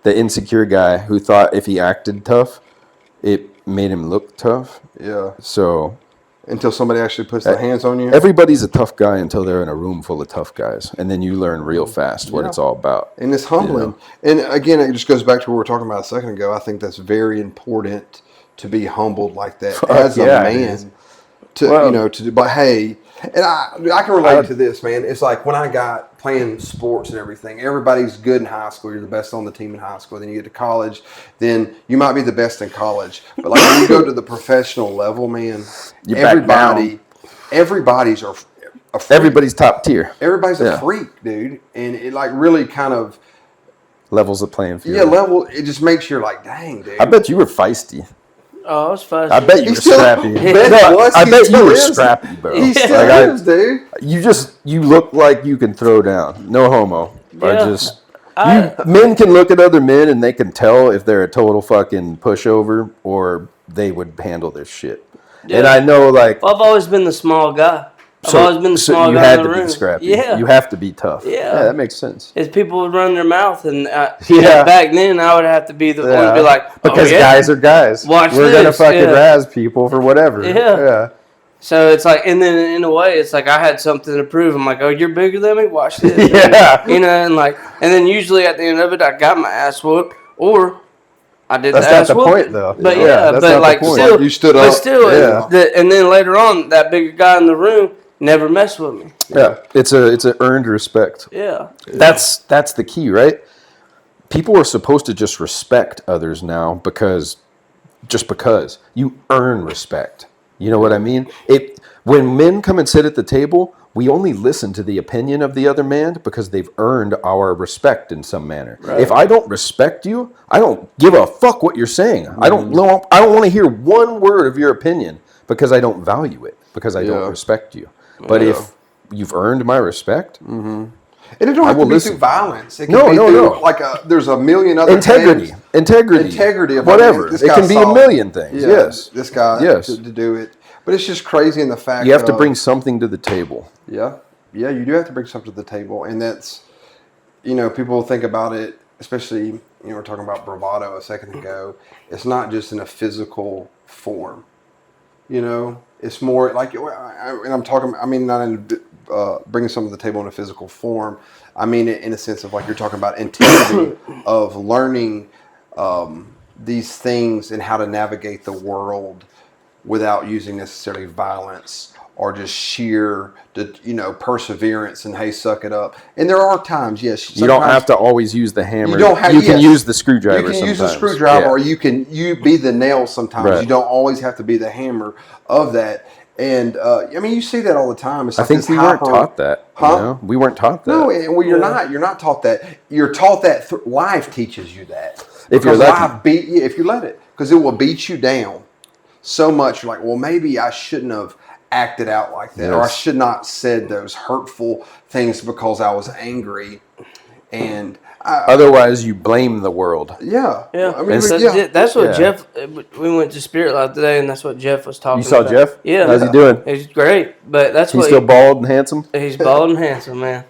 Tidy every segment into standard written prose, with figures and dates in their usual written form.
The insecure guy who thought if he acted tough, it made him look tough. Yeah. So until somebody actually puts their hands on you. Everybody's a tough guy until they're in a room full of tough guys, and then you learn real fast what it's all about. And it's humbling. You know? And again, it just goes back to what we were talking about a second ago. I think that's very important to be humbled like that as a man. But hey, and I can relate to this, man. It's like when I got playing sports and everything, everybody's good in high school. You're the best on the team in high school. Then you get to college, then you might be the best in college. But like when you go to the professional level, man, everybody's a freak. Everybody's top tier. Everybody's a freak, dude. And it like really kind of levels the playing field. Yeah, it just makes you like, dang, dude. I bet you were feisty. Oh, I was feisty. I bet you were scrappy. I bet you were scrappy, bro. He still is, dude. You look like you can throw down. No homo. Men can look at other men and they can tell if they're a total fucking pushover or they would handle their shit. Yeah. And I know, like... Well, I've always been the small guy. I've always been the small guy in the room. You had to be scrappy. Yeah. You have to be tough. Yeah. That makes sense. As people would run their mouth, and back then I would have to be the one to be like, because guys are guys. We're going to fucking razz people for whatever. Yeah. So it's like, and then in a way, it's like I had something to prove. I'm like, oh, you're bigger than me? Watch this. Yeah. And then usually at the end of it, I got my ass whooped, or I did the ass whooping. Point, though. But but like still, you stood up. But still, and then later on, that bigger guy in the room never messed with me. Yeah, it's a earned respect. Yeah, that's the key, right? People are supposed to just respect others now because you earn respect. You know what I mean? When men come and sit at the table, we only listen to the opinion of the other man because they've earned our respect in some manner. Right. If I don't respect you, I don't give a fuck what you're saying. I don't want to hear one word of your opinion because I don't value it, because I don't respect you. But if you've earned my respect, and it don't have to be through violence. It can be through, like there's a million other integrity, of whatever. It can be a million things. Yeah, yes, this guy to do it. But it's just crazy in the fact you have to bring something to the table. Yeah, you do have to bring something to the table, and that's people think about it, especially we're talking about bravado a second ago. It's not just in a physical form. It's more like, and I'm talking, I mean, not in bringing something to the table in a physical form. I mean it in a sense of like you're talking about integrity of learning these things and how to navigate the world without using necessarily violence or just sheer, perseverance and hey, suck it up. And there are times, yes, you don't have to always use the hammer. You can use the screwdriver. You can use the screwdriver, or you be the nail sometimes. Right. You don't always have to be the hammer of that. And I mean, you see that all the time. It's like I think we weren't taught that. Huh? We weren't taught that. No, you're not. You're not taught that. You're taught that life teaches you that. If you're lucky. Life if you let it, because it will beat you down so much. You're like, well, maybe I shouldn't have acted out like that, or I should not said those hurtful things because I was angry, and otherwise you blame the world. Yeah. I mean, that's what Jeff. We went to Spirit Life today, and that's what Jeff was talking about. You saw Jeff? Yeah. How's he doing? He's great, but he's still bald and handsome. He's bald and handsome, man.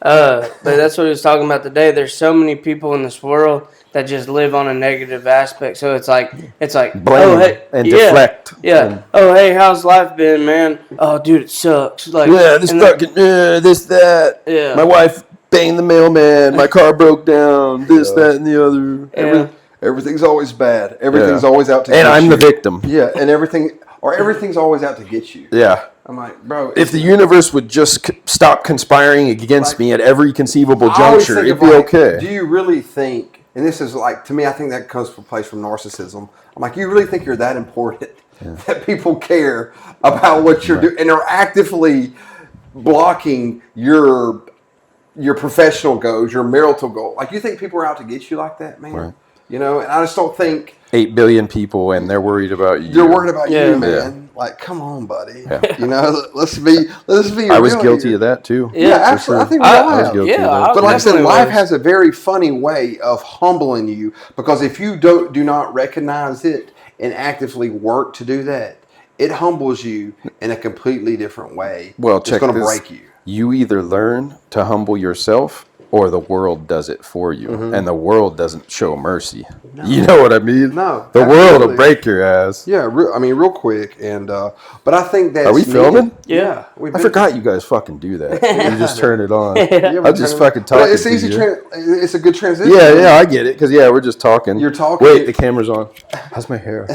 But that's what he was talking about today. There's so many people in this world that just live on a negative aspect. So it's like blame and deflect. Yeah. And, oh, hey, how's life been, man? Oh, dude, it sucks. Like, this, that. Yeah. My wife banged the mailman. My car broke down. This, that, and the other. Everything's always bad. Everything's always out to get you. And I'm the victim. Yeah, and everything's always out to get you. Yeah. I'm like, bro. If the universe would just stop conspiring against me at every conceivable juncture, it'd be okay. Do you really think? And this is like, to me, I think that comes from a place from narcissism. I'm like, you really think you're that important that people care about what you're doing and are actively blocking your professional goals, your marital goal? Like, you think people are out to get you like that, man? Right. And I just don't think 8 billion people and they're worried about you. They're worried about you, man. Yeah. Like, come on, buddy. Yeah. Let's be I was guilty of that too. Yeah, absolutely. I think we all was guilty of that. But like I said, life has a very funny way of humbling you, because if you do not recognize it and actively work to do that, it humbles you in a completely different way. Well, it's check going to this. break you. You either learn to humble yourself or the world does it for you. And the world doesn't show mercy. No. You know what I mean? No. The absolutely. world will break your ass. Yeah, real quick. And but I think that's... Are we filming? Yeah. We've I forgot you guys fucking do that. You just turn it on. Yeah, I'm just fucking talking it's easy. to you. It's a good transition. Yeah, I get it. Because, we're just talking. You're talking. Wait, the camera's on. How's my hair?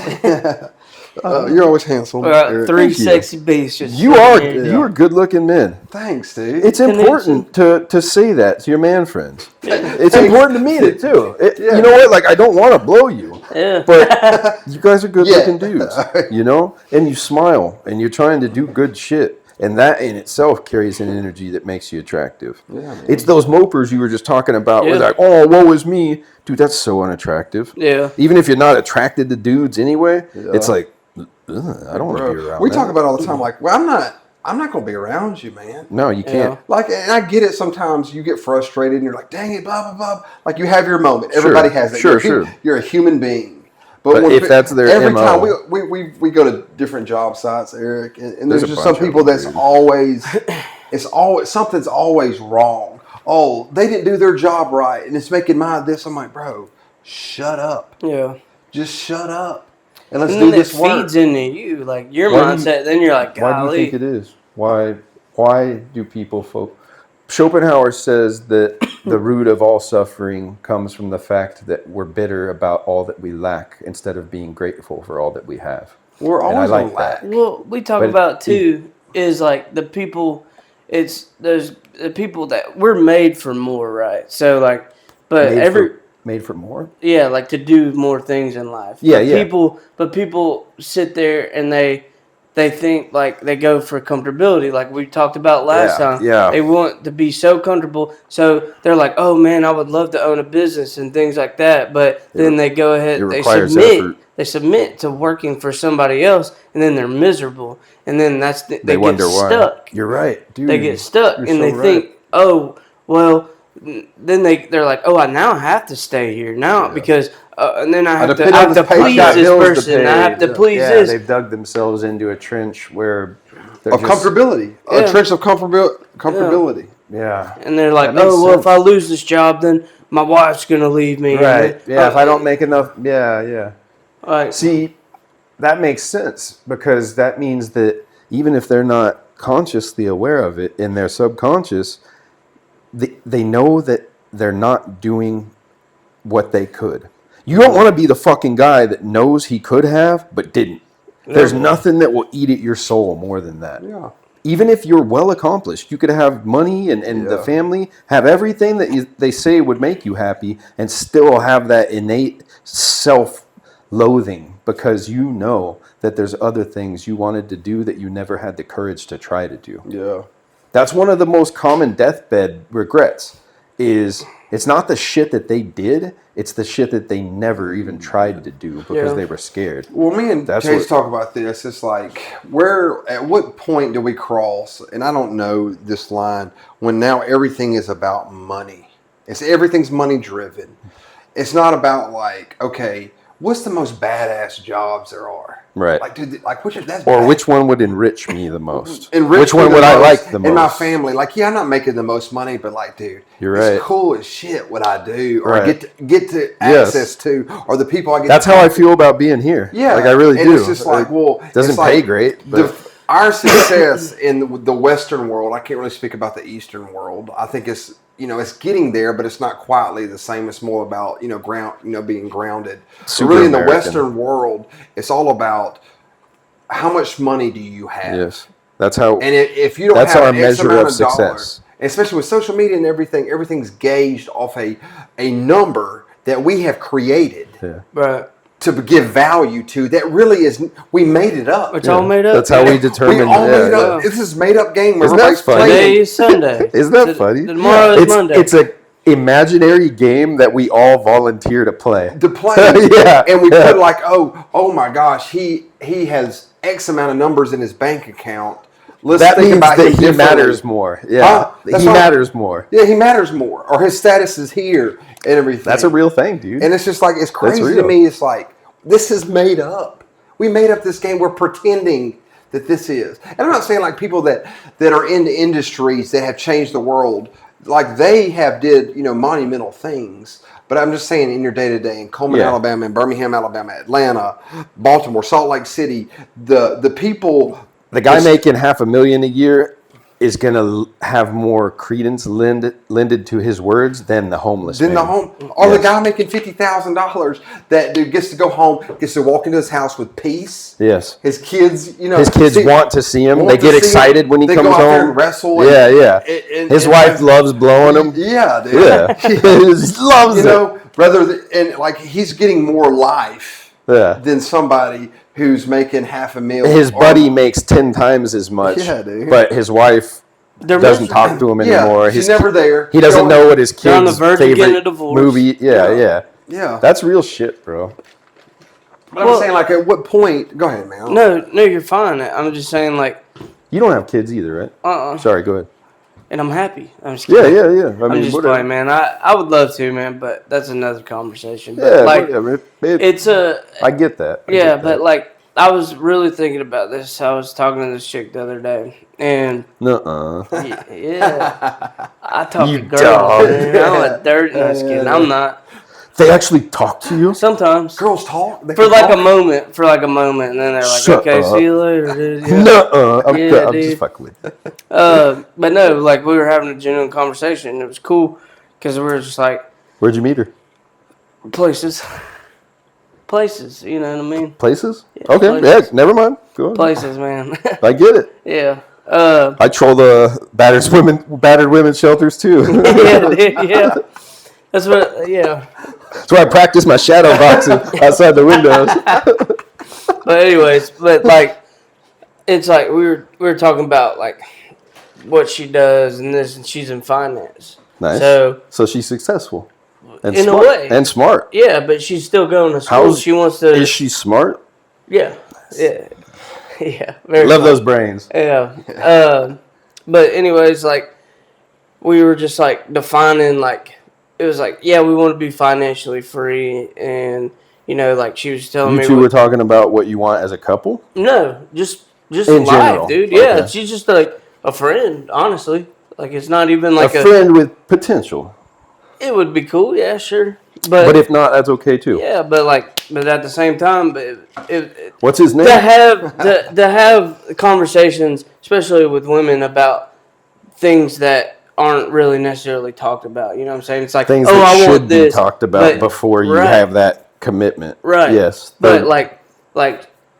You're always handsome. Three sexy beasts. You are good-looking men. Thanks, dude. It's important to say that to your man friends. It's important to mean it, too. You know what? Like, I don't want to blow you. Yeah. But you guys are good-looking dudes, you know? And you smile, and you're trying to do good shit. And that in itself carries an energy that makes you attractive. Yeah, it's those mopers you were just talking about. Where they're like, oh, woe is me. Dude, that's so unattractive. Yeah. Even if you're not attracted to dudes anyway, it's like, I don't want to be around We talk about it all the time, like, well, I'm not going to be around you, man. No, you can't. Like, and I get it. Sometimes you get frustrated and you're like, dang it, blah, blah, blah. Like, you have your moment. Everybody has that. You're a human being. But if that's their every MO. time we go to different job sites, Eric, and there's just some people that's always, something's always wrong. Oh, they didn't do their job right, and it's making my this. I'm like, bro, shut up. Yeah. Just shut up. And let's And do then this it work. feeds into you, like your mindset. Then you're like, golly. Why do you think it is? Why do people Schopenhauer says that the root of all suffering comes from the fact that we're bitter about all that we lack instead of being grateful for all that we have. We're always on lack. Well, we talk about too is like the people. There's the people that we're made for more, right? So like, but made for more. Yeah, like to do more things in life. But people sit there and they think like they go for comfortability, like we talked about last time. Yeah. They want to be so comfortable, so they're like, "Oh man, I would love to own a business and things like that." But then they go ahead, they submit to working for somebody else, and then they're miserable, and then they wonder get why. stuck. You're right, dude. They get stuck, and they right. think, "Oh, well." Then they're like, "Oh, I now have to stay here now because." And then I have to please this person. I have to please this. They've dug themselves into a trench where comfortability. A trench of comfortability. Yeah. And they're like, "Oh, well, if I lose this job, then my wife's gonna leave me." Right. If I don't make enough. Yeah. Right. See, that makes sense because that means that even if they're not consciously aware of it in their subconscious, they know that they're not doing what they could. You don't want to be the fucking guy that knows he could have, but didn't. There's nothing that will eat at your soul more than that. Yeah. Even if you're well accomplished, you could have money and the family, have everything that they say would make you happy, and still have that innate self-loathing because you know that there's other things you wanted to do that you never had the courage to try to do. Yeah. That's one of the most common deathbed regrets is it's not the shit that they did, it's the shit that they never even tried to do because they were scared. Well, me and Chase talk about this. It's like, at what point do we cross, and I don't know this line, when now everything is about money. Everything's money driven. It's not about like, okay, what's the most badass jobs there are? Right. Like, dude, like which one would enrich me the most? Which one would I like the most? In my family, like, I'm not making the most money, but like, dude, it's cool as shit what I do, or I get to access to, or the people I get. That's how I feel about being here. Yeah, like I really do. It's just like, it doesn't pay great, but our success in the Western world. I can't really speak about the Eastern world. I think it's getting there, but it's not quietly the same. It's more about, being grounded. So really in the Western world, it's all about how much money do you have? Yes. That's how, and if you don't that's have our X measure amount of success. Dollars, especially with social media and everything's gauged off a number that we have created. Yeah. Right. To give value to that really is, we made it up. It's all made up. That's how we determine. We all made up. This is made up game. Isn't that funny? Today is Sunday. Isn't that funny? Tomorrow is Monday. It's a imaginary game that we all volunteer to play. And we put like, oh my gosh, he has X amount of numbers in his bank account. Let's that think means about that he matters more. Yeah, he matters more. Yeah, he matters more, or his status is here and everything. That's a real thing, dude. And it's just like, it's crazy to me. It's like, this is made up. We made up this game. We're pretending that this is. And I'm not saying like people that are into industries that have changed the world, like they have did, monumental things. But I'm just saying in your day-to-day in Coleman, Alabama, in Birmingham, Alabama, Atlanta, Baltimore, Salt Lake City, the people... The guy making $500,000 a year is going to have more credence lended to his words than the homeless man. The guy making $50,000 that dude gets to go home, gets to walk into his house with peace. Yes. His kids, want to see him. They get excited when he comes home. They go out there and wrestle. His wife loves blowing him. Yeah, dude. Yeah. He loves it. He's getting more life than somebody who's making $500,000. His buddy makes 10 times as much. Yeah, dude. But his wife doesn't talk to him anymore. She's never there. He doesn't know what his kid's on the verge of getting a favorite divorce. movie. Yeah. That's real shit, bro. But I'm saying, at what point? Go ahead, man. No, you're fine. I'm just saying, you don't have kids either, right? Sorry, go ahead. And I'm happy. I'm just kidding. Yeah. I'm just playing, man. I would love to, man, but that's another conversation. But whatever. I get that. But I was really thinking about this. I was talking to this chick the other day, and yeah, I talk to girls. Man. I'm a dirty skin. I'm not. They actually talk to you? Sometimes. Girls talk? For a moment, and then they're like, okay, see you later, dude. Yeah. I'm just fucking with you. But no, we were having a genuine conversation, and it was cool, because we were just like... Where'd you meet her? Places, you know what I mean? Places? Yeah, okay, places. never mind. Go on. Places, man. I get it. Yeah. I troll the battered women's shelters, too. Yeah. That's what, That's where I practice my shadow boxing outside the windows. But anyways, it's we were talking about what she does and this, and she's in finance. Nice. So she's successcul. And in smart. A way. And smart. Yeah, but she's still going to school. She wants to. Is she smart? Yeah. Yeah. Very Love smart. Those brains. Yeah. But anyways, we were just defining it was we want to be financially free, and she was telling me. You two were talking about what you want as a couple? No, just in life, general. dude. Yeah, okay. She's just a friend, honestly. It's not even a friend with potential. It would be cool, yeah, sure. But if not, that's okay too. Yeah, but at the same time, what's his name? To have conversations, especially with women, about things that aren't really necessarily talked about. You know what I'm saying? It's things that should be talked about before you have that commitment. Right. Yes. But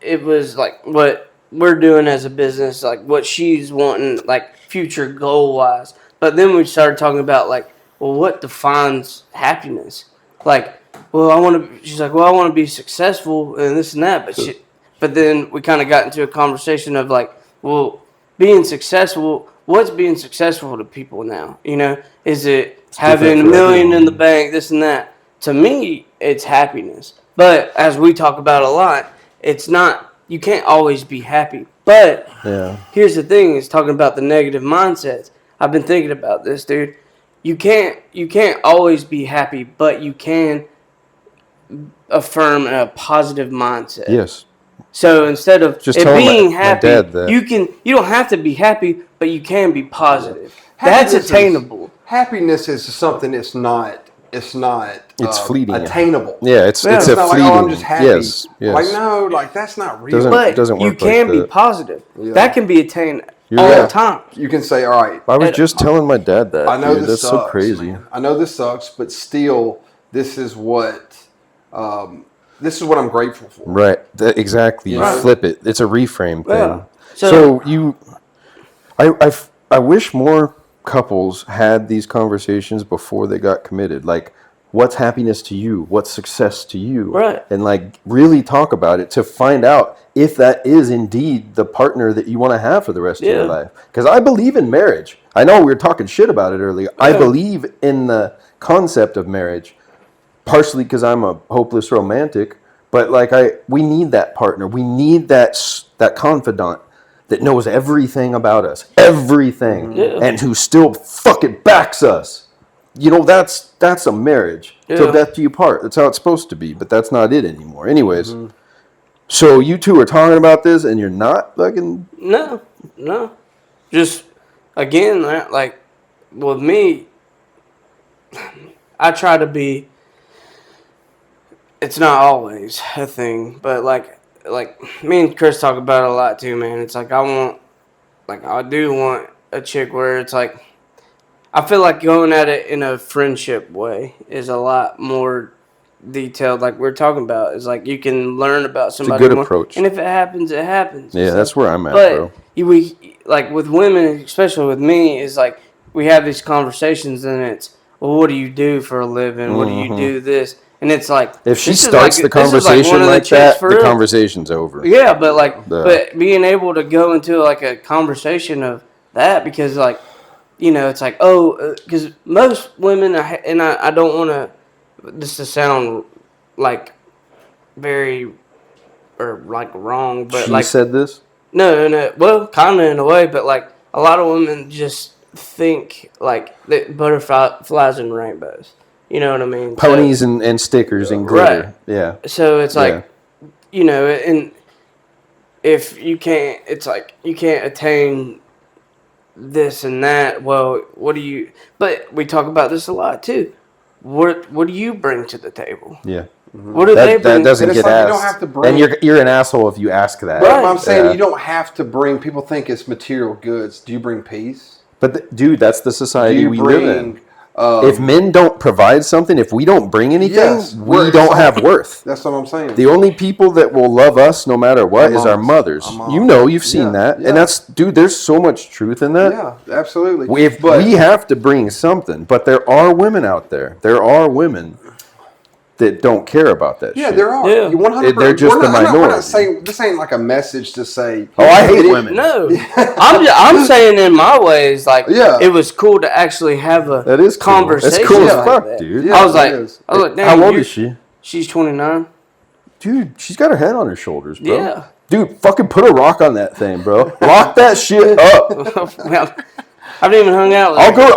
it was what we're doing as a business, what she's wanting, future goal wise. But then we started talking about what defines happiness? I want to. She's like, well, I want to be successful and this and that. But then we kind of got into a conversation of being successful. What's being successful to people now? Is it having $1 million in the bank, this and that? To me, it's happiness. But as we talk about a lot, it's not. You can't always be happy. But here's the thing: is talking about the negative mindsets. I've been thinking about this, dude. You can't always be happy, but you can affirm a positive mindset. Yes. So instead of just being happy, you don't have to be happy, but you can be positive. That's attainable. Happiness is something it's not it's fleeting. Attainable. Yeah, it's a fleeting. I'm just happy. Yes. No, that's not real. Doesn't work you can be positive. Yeah. That can be attained all the time. You can say, all right. I was just telling my dad that. I know that's sucks, so crazy. Man. I know this sucks, but still, this is what I'm grateful for. Right. Exactly. You flip it. It's a reframe thing. Yeah. So I wish more couples had these conversations before they got committed. What's happiness to you? What's success to you? Right. And really talk about it to find out if that is indeed the partner that you want to have for the rest of your life. Because I believe in marriage. I know we were talking shit about it earlier. Yeah. I believe in the concept of marriage, partially because I'm a hopeless romantic. But we need that partner. We need that confidant that knows everything about us, everything, and who still fucking backs us. That's a marriage. Till death do you part. That's how it's supposed to be, but that's not it anymore. Anyways, So you two are talking about this, and you're not fucking. No. Just again, like with me, I try to be. It's not always a thing, but like me and Chris talk about it a lot too, man. It's like I do want a chick where it's like I feel like going at it in a friendship way is a lot more detailed. Like we're talking about is like you can learn about somebody. It's a good more, approach, and if it happens, it happens. Yeah, that's where I'm at, but bro. We like with women, especially with me, is like we have these conversations, and it's well, what do you do for a living? What do you do this? And it's like if she starts the conversation like that, the conversation's over. Yeah, but but being able to go into like a conversation of that because like it's like because most women and I don't want this to sound like very or like wrong, but she said this. No. Well, kind of in a way, but like a lot of women just think like that butterflies and rainbows. You know what I mean? Ponies and stickers and glitter. Right. Yeah. So it's like, and if you can't, it's like you can't attain this and that. Well, what do you? But we talk about this a lot too. What do you bring to the table? Yeah. Mm-hmm. What do they bring? That doesn't get asked. You don't have to bring, and you're an asshole if you ask that. Right. I'm saying you don't have to bring. People think it's material goods. Do you bring peace? But dude, that's the society we live in. If men don't provide something, if we don't bring anything, we don't have worth. That's what I'm saying. The only people that will love us no matter what is our mothers. You've seen that. Yeah. And that's, dude, there's so much truth in that. Yeah, absolutely. We have to bring something, but there are women out there. There are women that don't care about that shit. Yeah, there are. Yeah. 100%. They're just the minority. We're not saying, this ain't like a message to say, I hate women. No. I'm saying in my ways, like, it was cool to actually have a conversation. It's cool as fuck, dude. Yeah, I was like, damn, how old is she? She's 29. Dude, she's got her head on her shoulders, bro. Yeah. Dude, fucking put a rock on that thing, bro. Lock that shit up. I haven't even hung out with her.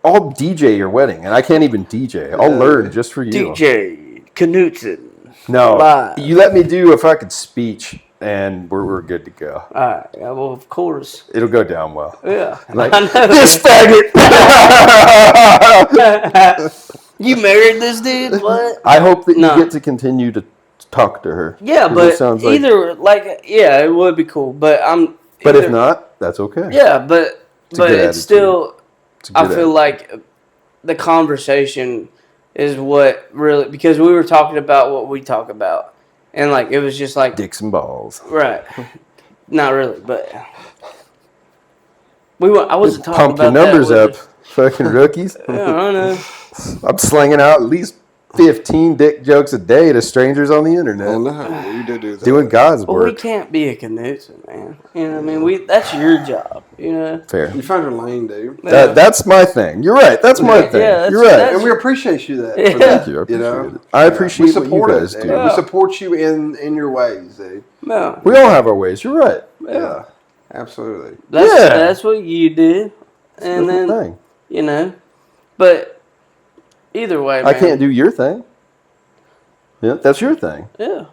I'll DJ your wedding, and I can't even DJ. I'll learn just for you. DJ Knudtson. No, live. You let me do a fucking speech, and we're good to go. All right. Yeah, well, of course. It'll go down well. Yeah. Like, this faggot! You married this dude? What? I hope that you get to continue to talk to her. Yeah, but it would be cool. But But if not, that's okay. Yeah, but it's still... I feel like the conversation is what really, because we were talking about what we talk about, and like it was just like dicks and balls, right? Not really, but I wasn't talking about. Pump your numbers up, fucking rookies. Yeah, I know. I'm slinging out at least 15 dick jokes a day to strangers on the internet. Oh, no, you do that. Doing God's work. Well, we can't be a Knudtson, man. You know what I mean? That's your job, you know? Fair. You found your lane, dude. That's my thing. You're right. That's my thing. Yeah, you're right. And we appreciate you that. Yeah. Thank you. I appreciate what you guys do. We support you in your ways, dude. No. We all have our ways. You're right. Yeah. Absolutely. That's what you do. And then, you know, but... Either way, man. I can't do your thing. Yeah, that's your thing. Yeah.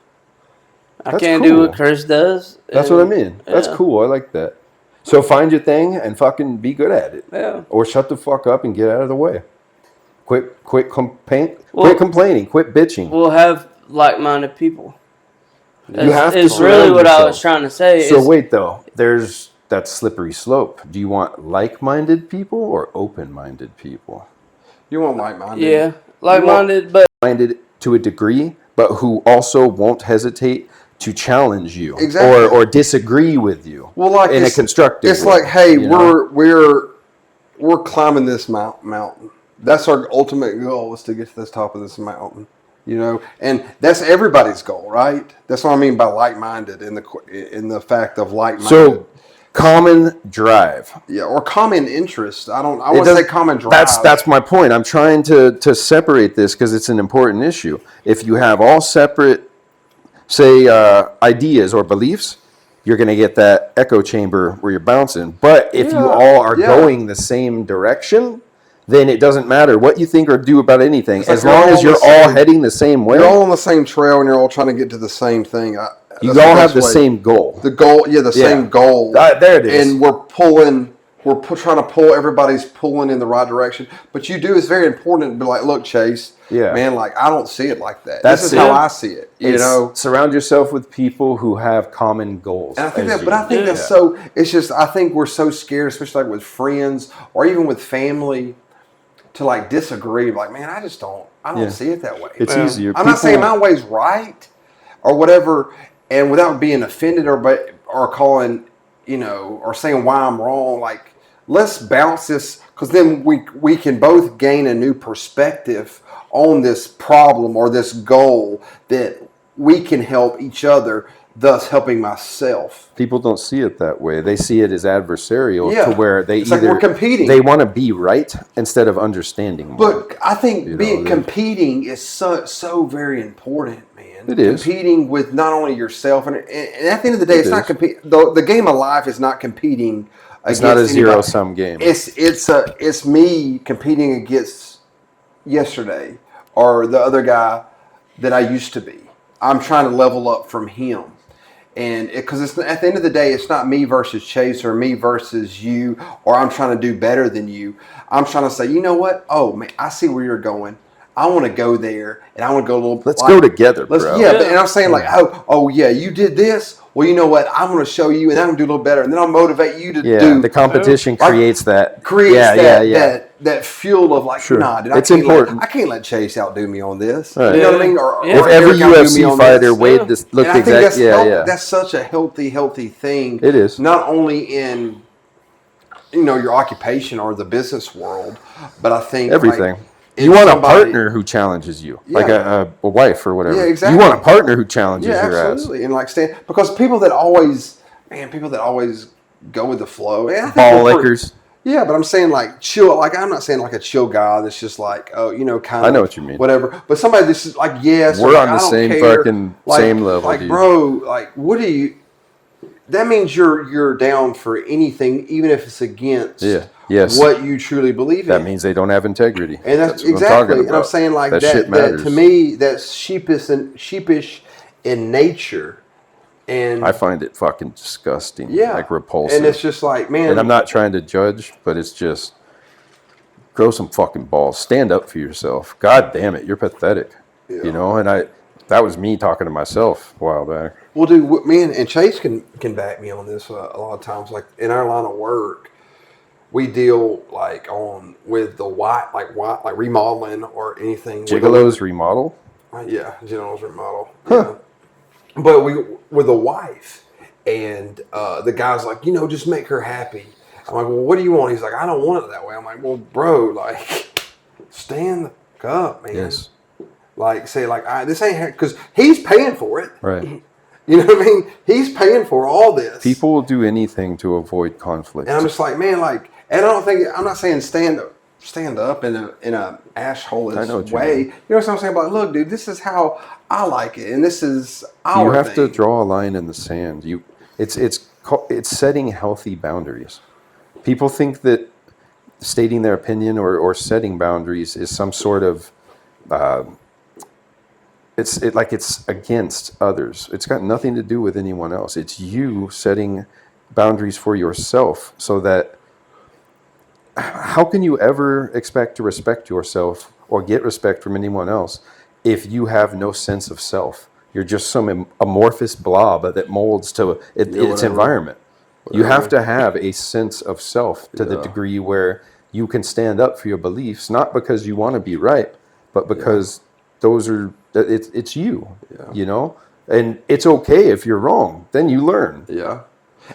I can't do what Chris does. That's what I mean. That's cool. I like that. So find your thing and fucking be good at it. Yeah. Or shut the fuck up and get out of the way. Quit complaining. Quit bitching. We'll have like-minded people. You have to. It's really what I was trying to say. So wait though. There's that slippery slope. Do you want like-minded people or open-minded people? You want like-minded. Yeah, like-minded, but... Minded to a degree, but who also won't hesitate to challenge you or disagree with you in a constructive way. It's like, hey, we're climbing this mountain. That's our ultimate goal, is to get to the top of this mountain. You know, and that's everybody's goal, right? That's what I mean by like-minded in the fact of like-minded. So, common drive. Yeah, or common interest. I want to say common drive. That's my point. I'm trying to separate this because it's an important issue. If you have all separate, say, ideas or beliefs, you're going to get that echo chamber where you're bouncing. But if you all are going the same direction, then it doesn't matter what you think or do about anything. As like long as you're all heading the same way. You're all on the same trail and you're all trying to get to the same thing. You all have the same goal. The goal, same goal. There it is. And we're trying to pull, everybody's pulling in the right direction. But it's very important to be like, look, Chase, man, like, I don't see it like that. This is how I see it. You know, surround yourself with people who have common goals. And I think that's so, it's just, I think we're so scared, especially like with friends or even with family, to like disagree. Like, man, I don't see it that way. It's easier. I'm not saying my way's right or whatever, and without being offended or calling, or saying why I'm wrong, like, let's bounce this, because then we can both gain a new perspective on this problem or this goal that we can help each other, thus helping myself. People don't see it that way. They see it as adversarial to where it's like we're competing. They want to be right instead of understanding more. But I think competing is so very important, man. It is. Competing with not only yourself, and at the end of the day, it's not competing. The game of life is not competing. It's not a zero-sum game. It's me competing against yesterday or the other guy that I used to be. I'm trying to level up from him. And because at the end of the day, it's not me versus Chase or me versus you, or I'm trying to do better than you. I'm trying to say, you know what? Oh, man, I see where you're going. I want to go there, and I want to go a little. Let's go together, bro. Yeah, and I'm saying like, oh yeah, you did this. Well, you know what? I'm going to show you, and I'm going to do a little better, and then I'll motivate you to do. Yeah, the competition creates that. That fuel of like, nah, dude, it's important. I can't let Chase outdo me on this. Right. You know what I mean? Or if every UFC fighter weighed this, looked exact. That's such a healthy thing. It is not only in your occupation or the business world, but I think everything. You want a partner who challenges you, like a wife or whatever. Yeah, exactly. You want a partner who challenges your absolutely. And like because people that always go with the flow. Ball lickers. Yeah, but I'm saying like chill. Like I'm not saying like a chill guy that's just like kind of. I know what you mean. Whatever, but somebody that's just like we're on the same fucking same level. Like, bro, like what do you? That means you're down for anything, even if it's against what you truly believe in. That means they don't have integrity. And that's exactly. And I'm saying like that to me, that's sheepish in nature. And I find it fucking disgusting. Yeah. Like repulsive. And it's just like, man. And I'm not trying to judge, but it's just grow some fucking balls. Stand up for yourself. God damn it, you're pathetic. Yeah. And that was me talking to myself a while back. Well, dude, me and Chase can back me on this a lot of times. Like in our line of work, we deal with the like remodeling or anything. Gigolos remodel? Yeah, Gigolos remodel. Huh. Yeah. But with a wife, and the guy's like, just make her happy. I'm like, well, what do you want? He's like, I don't want it that way. I'm like, well, bro, like, stand the fuck up, man. Yes. Like, say, like, this ain't, because he's paying for it. Right. You know what I mean? He's paying for all this. People will do anything to avoid conflict. And I'm just like, man, like, and I'm not saying stand up in a asshole-ish way. You know what I'm saying? But look, dude, this is how I like it, and this is our You have thing. to draw a line in the sand. It's setting healthy boundaries. People think that stating their opinion or setting boundaries is some sort of it's against others. It's got nothing to do with anyone else. It's you setting boundaries for yourself, so that how can you ever expect to respect yourself or get respect from anyone else if you have no sense of self? You're just some amorphous blob that molds to its environment. You have to have a sense of self to the degree where you can stand up for your beliefs, not because you want to be right, but because it's you, and it's okay if you're wrong. Then you learn. Yeah.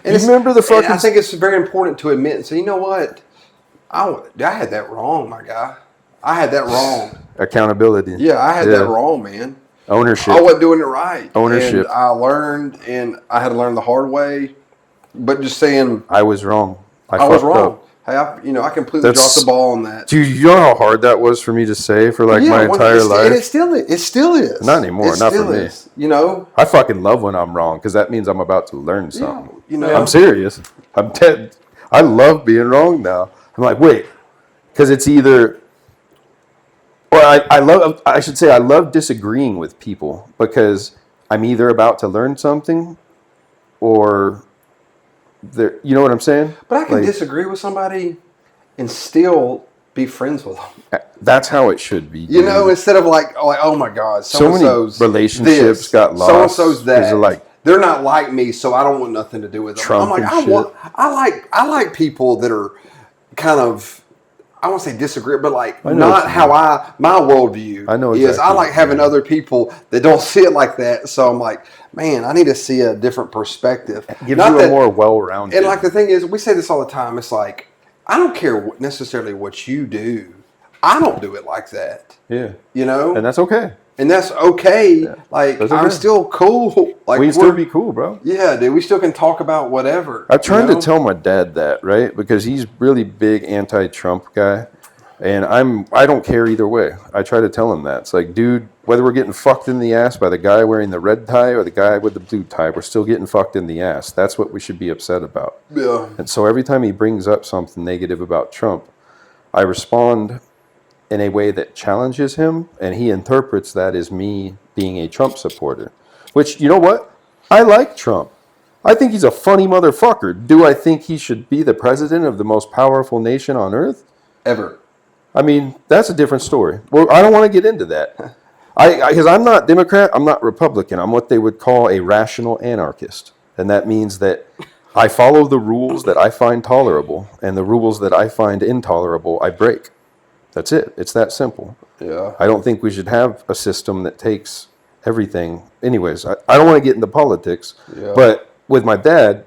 And remember the fucking. I think it's very important to admit and say, you know what? I had that wrong, my guy. I had that wrong. Accountability. Yeah, I had that wrong, man. Ownership. I wasn't doing it right. Ownership. And I learned, and I had to learn the hard way. But just saying, I was wrong. I was wrong. Up. Hey, I completely dropped the ball on that. Dude, you know how hard that was for me to say for my entire life? And it still is. Not anymore. Not for me. I fucking love when I'm wrong, because that means I'm about to learn something. Yeah, I'm serious. I'm dead. I love being wrong now. I'm like, wait, Because it's either, or I should say I love disagreeing with people because I'm either about to learn something or you know what I'm saying? But I can disagree with somebody and still be friends with them. That's how it should be. You know, instead of like, oh my God, so many relationships got lost. So-and-so's that. They're not like me, so I don't want nothing to do with them. Trump I'm like, I like people that are kind of, I won't say disagree, but like not how my worldview is. I like having other people that don't see it like that. So I'm like, man, I need to see a different perspective. Gives you a more well-rounded. And like the thing is, we say this all the time. It's like, I don't care necessarily what you do. I don't do it like that. Yeah. You know? And that's okay. And that's okay. Yeah. Like, that's okay. I'm still cool. Like, we can still be cool, bro. Yeah, dude. We still can talk about whatever. I tried to tell my dad that, right? Because he's really big anti-Trump guy. And I don't care either way. I try to tell him that. It's like, dude, whether we're getting fucked in the ass by the guy wearing the red tie or the guy with the blue tie, we're still getting fucked in the ass. That's what we should be upset about. Yeah. And so every time he brings up something negative about Trump, I respond in a way that challenges him, and he interprets that as me being a Trump supporter. Which, you know what? I like Trump. I think he's a funny motherfucker. Do I think he should be the president of the most powerful nation on earth? Ever. I mean, that's a different story. Well, I don't want to get into that. Because I'm not Democrat, I'm not Republican. I'm what they would call a rational anarchist. And that means that I follow the rules that I find tolerable, and the rules that I find intolerable, I break. That's it. It's that simple. Yeah. I don't think we should have a system that takes everything. Anyways, I don't want to get into politics, but with my dad,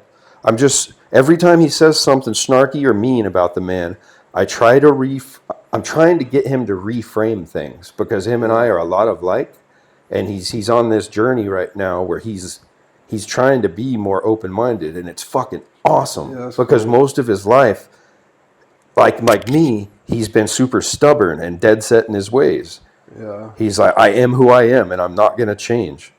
every time he says something snarky or mean about the man, I'm trying to get him to reframe things because him and I are a lot alike, and he's on this journey right now where he's trying to be more open-minded, and it's fucking awesome because most of his life, like me, he's been super stubborn and dead set in his ways. Yeah. He's like, I am who I am, and I'm not going to change.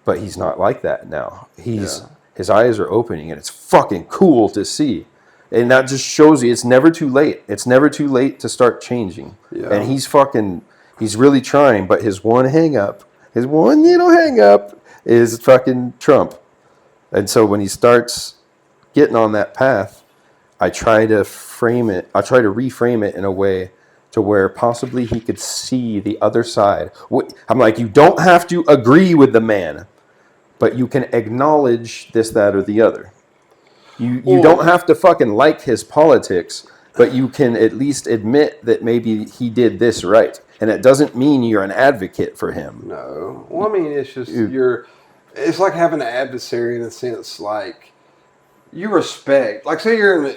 But he's not like that now. His eyes are opening, and it's fucking cool to see. And that just shows you it's never too late. It's never too late to start changing. Yeah. And he's really trying, but his one little hang up is fucking Trump. And so when he starts getting on that path, I try to reframe it in a way to where possibly he could see the other side. I'm like, you don't have to agree with the man, but you can acknowledge this, that, or the other. You don't have to fucking like his politics, but you can at least admit that maybe he did this right. And it doesn't mean you're an advocate for him. No. Well, I mean, it's just it's like having an adversary in a sense, like you respect, like say you're a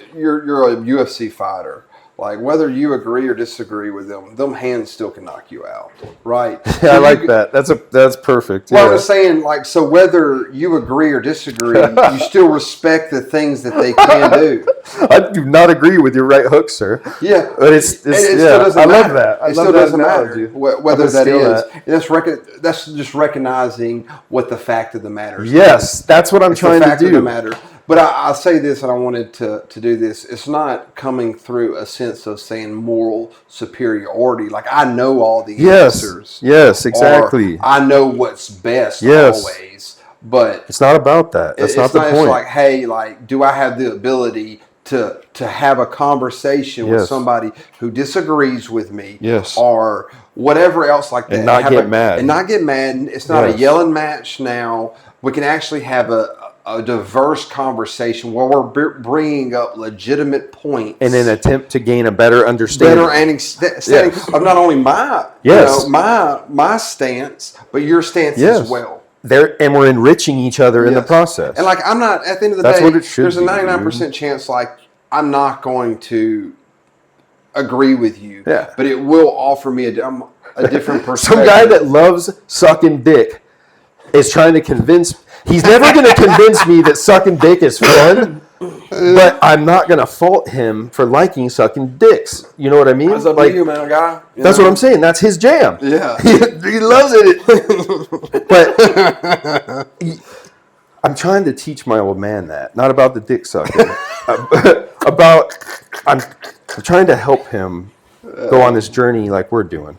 UFC fighter, like whether you agree or disagree with them hands still can knock you out, right? Yeah, so I like that. That's perfect. Well, I was saying, like, so whether you agree or disagree, you still respect the things that they can do. I do not agree with your right hook, sir. Yeah, but it still doesn't matter. I love that. It still doesn't matter whether that is. And that's just recognizing what the fact of the matter is. Yes, that's what I'm trying to do. The fact of the matter. But I'll say this, and I wanted to do this. It's not coming through a sense of saying moral superiority. Like, I know all the answers. Yes, exactly. I know what's best always. But it's not about that. That's not the point. It's like, hey, like, do I have the ability to have a conversation with somebody who disagrees with me? Yes. Or whatever else like that. And not get mad. And not get mad. It's not a yelling match now. We can actually have a diverse conversation where we're bringing up legitimate points in an attempt to gain a better understanding of not only my my stance, but your stance as well. And we're enriching each other in the process. And like, I'm not, at the end of the day, what it should there's a 99% chance like I'm not going to agree with you, but it will offer me a different perspective. Some guy that loves sucking dick is trying to convince. He's never going to convince me that sucking dick is fun, but I'm not going to fault him for liking sucking dicks. You know what I mean? That's up to you, man, guy. That's what I'm saying. That's his jam. Yeah. He loves it. But I'm trying to teach my old man that. Not about the dick sucking. I'm trying to help him go on this journey like we're doing.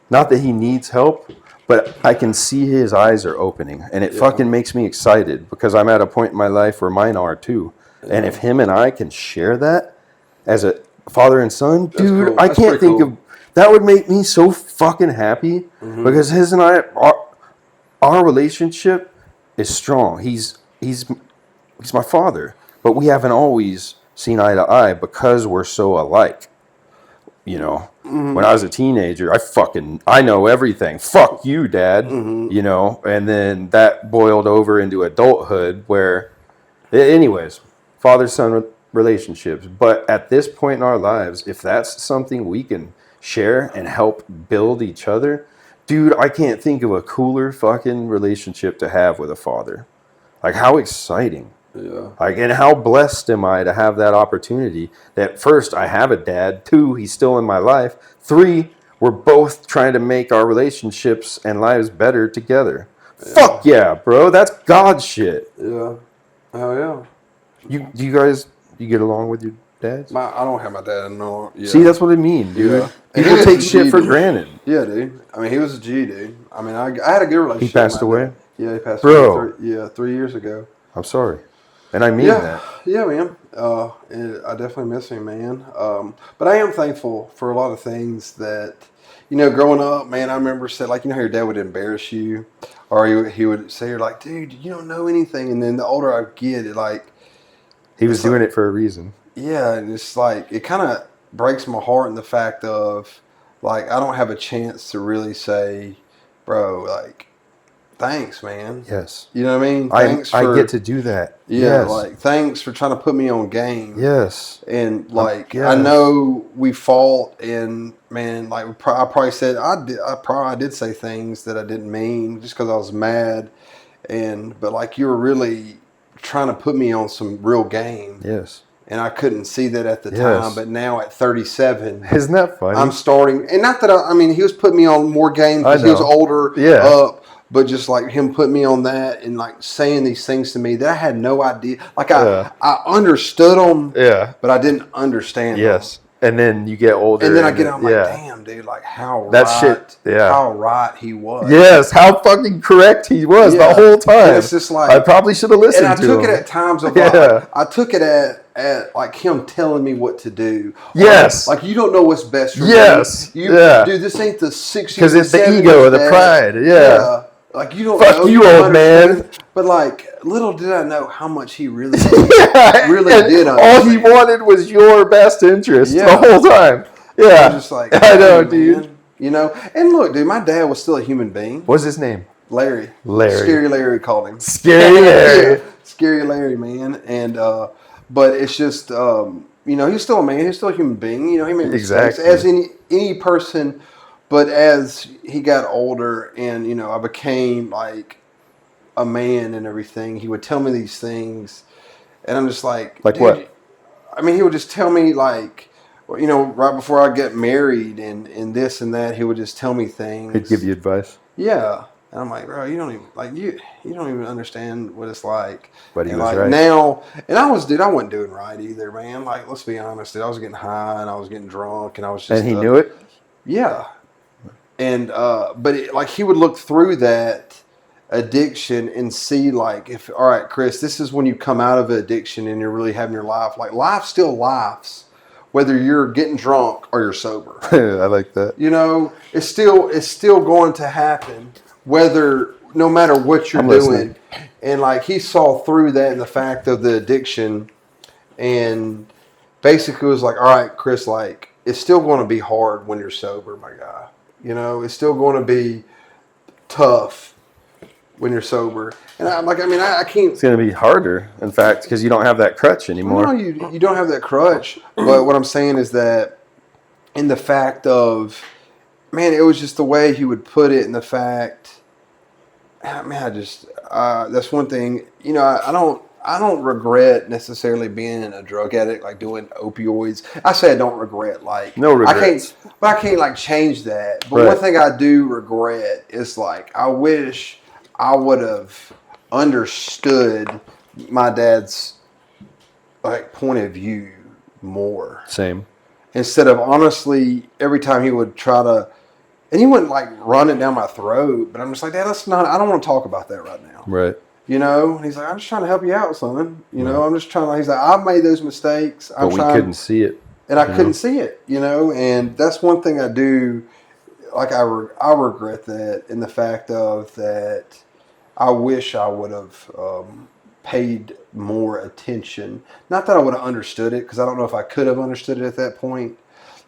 Not that he needs help, but I can see his eyes are opening, and it fucking makes me excited because I'm at a point in my life where mine are too. And if him and I can share that as a father and son, dude, cool. I can't think of that would make me so fucking happy because his and our relationship is strong. He's my father, but we haven't always seen eye to eye because we're so alike. You know, when I was a teenager, I know everything. Fuck you, Dad. You know, and then that boiled over into adulthood where, anyways, father-son relationships. But at this point in our lives, if that's something we can share and help build each other, dude, I can't think of a cooler fucking relationship to have with a father. Like, how exciting. Yeah. Like, and how blessed am I to have that opportunity that first, I have a dad. 2, he's still in my life. 3, we're both trying to make our relationships and lives better together. Yeah. Fuck yeah, bro. That's God shit. Yeah. Hell yeah. Do you guys get along with your dads? I don't have my dad. No. Yeah. See, that's what I mean, dude. Yeah. People take shit for granted. Yeah, dude. I mean, he was a G, dude. I mean, I had a good relationship. He passed away? Yeah, he passed away. 3 years ago. I'm sorry. And I mean that. Yeah, man. And I definitely miss him, man. But I am thankful for a lot of things that, you know, growing up, man, I remember said, like, you know how your dad would embarrass you? Or he would say, you're like, dude, you don't know anything. And then the older I get, it like... He was doing it for a reason. Yeah, and it's like, it kind of breaks my heart in the fact of, like, I don't have a chance to really say, bro, like, thanks, man. Yes. You know what I mean? I get to do that. Yeah, yes. Like, thanks for trying to put me on game. Yes. And, like, yes. I know we fought, and, man, like, I probably said, I did say things that I didn't mean just because I was mad. But, like, you were really trying to put me on some real game. Yes. And I couldn't see that at the time, but now at 37, isn't that funny? I'm starting, and not that I mean, he was putting me on more game because he was older, up, but just like him putting me on that and like saying these things to me that I had no idea. Like I understood them, but I didn't understand them. And then you get older, and then I get out, I'm like, damn, dude, like how right he was. Yes, how fucking correct he was the whole time. And it's just like I probably should have listened to him. And I took it at times of like, I took it at like him telling me what to do. Yes. Like you don't know what's best for me. Dude, this ain't the 60s. Because it's the ego or the pride. Yeah. Like you don't Fuck know. You old man. But like little did I know how much he really did. All he wanted was your best interest the whole time. Yeah. I was just like, I know, dude. Man. You know? And look, dude, my dad was still a human being. What's his name? Larry. Larry. Scary Larry called him. Scary Larry. Scary Larry, man. And but it's just you know, he's still a man, he's still a human being. You know, he made mistakes as any person. But as he got older and, you know, I became like a man and everything, he would tell me these things. And I'm just like... Like what? I mean, he would just tell me like, you know, right before I get married and this and that, he would just tell me things. He'd give you advice? Yeah. And I'm like, bro, you don't even, like, you don't even understand what it's like. But he and was like right. Now, and I wasn't doing right either, man. Like, let's be honest, dude. I was getting high and I was getting drunk and I was just... And he knew it? Yeah. And but like he would look through that addiction and see like, if all right, Chris, this is when you come out of addiction and you're really having your life. Like life still lives, whether you're getting drunk or you're sober. I like that. You know, it's still going to happen, no matter what you're doing. Listening. And like he saw through that and the fact of the addiction, and basically was like, all right, Chris, like it's still going to be hard when you're sober, my guy. You know, it's still going to be tough when you're sober. And I'm like, I can't... It's going to be harder, in fact, because you don't have that crutch anymore. No, you don't have that crutch. But what I'm saying is that in the fact of, man, it was just the way he would put it, and the fact, man, that's one thing, you know, I don't regret necessarily being a drug addict, like doing opioids. I say I don't regret, like no regrets. I can't like change that. But one thing I do regret is like I wish I would have understood my dad's like point of view more. Same. instead of honestly every time he would try to, and he wouldn't like run it down my throat, but I'm just like, Dad, I don't want to talk about that right now. Right. You know, and he's like, I'm just trying to help you out, son. You know, I'm just trying to, he's like, I've made those mistakes. But we couldn't see it. And I couldn't see it, you know, and that's one thing I do. Like, I regret that, in the fact of that I wish I would have paid more attention. Not that I would have understood it, because I don't know if I could have understood it at that point,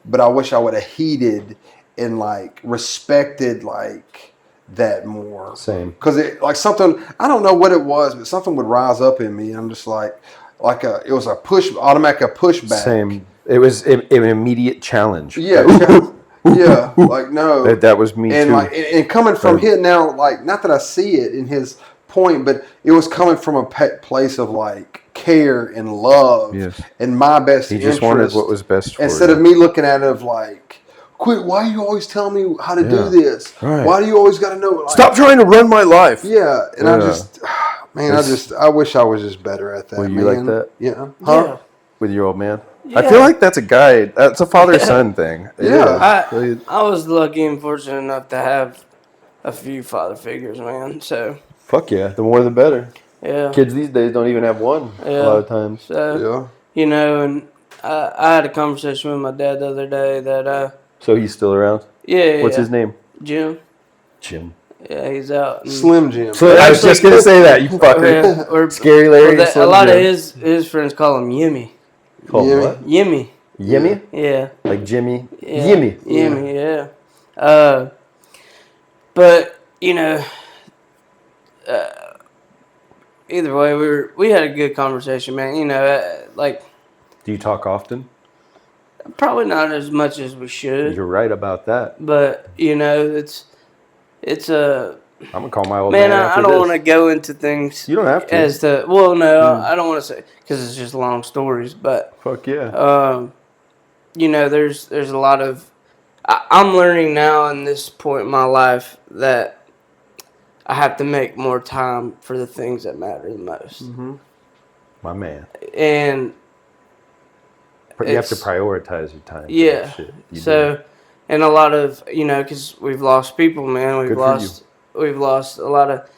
but I wish I would have heeded and, like, respected, like, that more. Same. Because it, like, something, I don't know what it was, but something would rise up in me. I'm just like it was a pushback. Same. It was an immediate challenge. Yeah. Yeah. Like, no. That was me and too. Like, and coming from him now, like, not that I see it in his point, but it was coming from a place of, like, care and love and my best interest. He just wanted what was best for instead of me looking at it of, like, quit, why you always tell me how to do this? Right. Why do you always got to know? Like, stop trying to run my life. Yeah. And I just, man, I wish I was just better at that. Were you like that? Yeah. Huh? Yeah. With your old man? Yeah. I feel like that's a father-son thing. Yeah. I was lucky and fortunate enough to have a few father figures, man. So fuck yeah, the more the better. Yeah. Kids these days don't even have one a lot of times. So, you know, and I had a conversation with my dad the other day that So he's still around? Yeah. What's his name? Jim. Yeah, he's out. Slim Jim. I was just gonna say that, you fucker. Or Scary Larry. A lot of his friends call him Yimmy. Call him what? Yimmy. Yimmy? Yeah. Like Jimmy? Yeah. Yimmy. Yimmy, yeah. But, you know, either way, we had a good conversation, man. You know, like. Do you talk often? Probably not as much as we should. You're right about that. But, you know, it's a. I'm gonna call my old man. I don't want to go into things. You don't have to. I don't want to say, because it's just long stories. But fuck yeah. You know, there's a lot of. I'm learning now in this point in my life that I have to make more time for the things that matter the most. Mm-hmm. My man. And you have to prioritize your time. Yeah. So, and a lot of, you know, because we've lost people, man. We've lost a lot of,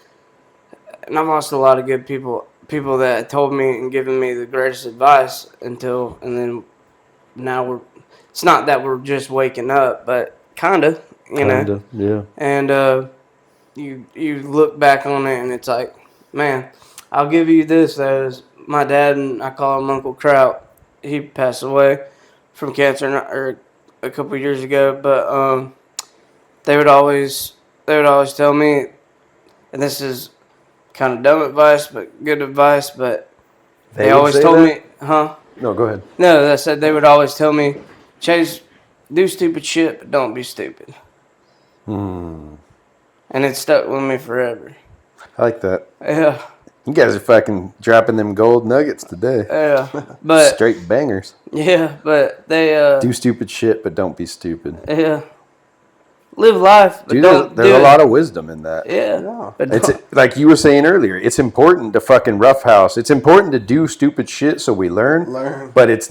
and I've lost a lot of good people that told me and given me the greatest advice and then now it's not that we're just waking up, but kind of, you know. Yeah. And you look back on it and it's like, man, I'll give you this, though, is my dad, and I call him Uncle Kraut. He passed away from cancer a couple of years ago, but they would always tell me, and this is kind of dumb advice, but good advice, but they always told me, huh? No, go ahead. No, they said they would always tell me, Chase, do stupid shit, but don't be stupid. And it stuck with me forever. I like that. Yeah. You guys are fucking dropping them gold nuggets today. Yeah. But straight bangers. Yeah, but they do stupid shit, but don't be stupid. Yeah. Live life, but there's a lot of wisdom in that. Yeah. It's like you were saying earlier, it's important to fucking roughhouse. It's important to do stupid shit so we learn. But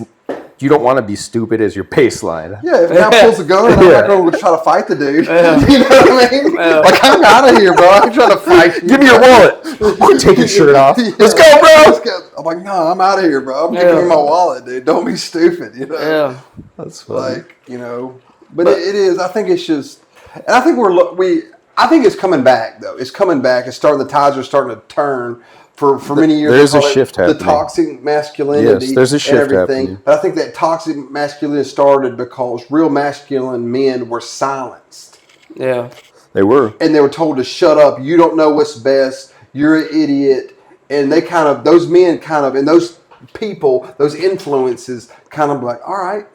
you don't want to be stupid as your baseline. Yeah, if a guy pulls a gun, I'm not going to try to fight the dude. Yeah. You know what I mean? Like, I'm out of here, bro. I'm trying to fight you. Give me your wallet. Take your shirt off. Let's go, bro. I'm like, no, I'm out of here, bro. I'm giving you my wallet, dude. Don't be stupid, you know? Yeah. That's funny. Like, you know. But it is. I think it's just, and I think I think it's coming back, though. It's coming back. The tides are starting to turn. For many years, there's a shift happening. The toxic masculinity, yes, there's a shift and everything. Happening. But I think that toxic masculinity started because real masculine men were silenced. Yeah, they were, and they were told to shut up. You don't know what's best. You're an idiot. And those men and those people, those influences, kind of like, all right.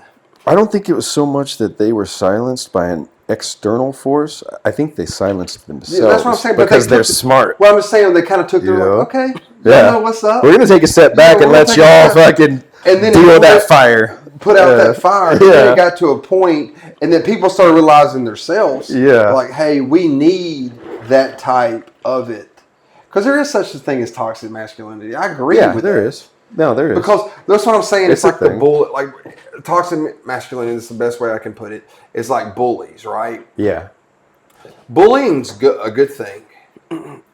I don't think it was so much that they were silenced by an external force. I think they silenced themselves. Yeah, that's what I'm saying. Because they're smart. Well, I'm just saying they kind of took their okay. Yeah. Know what's up. We're gonna take a step back and let y'all fucking deal that fire. Put out that fire. And then it got to a point, and then people started realizing themselves. Yeah. Like, hey, we need that type of it, because there is such a thing as toxic masculinity. I agree with there that. is. No, there is. Because that's what I'm saying. It's like the thing. bull. Like toxic masculinity is the best way I can put it. It's like bullies, right? Yeah. Bullying's a good thing.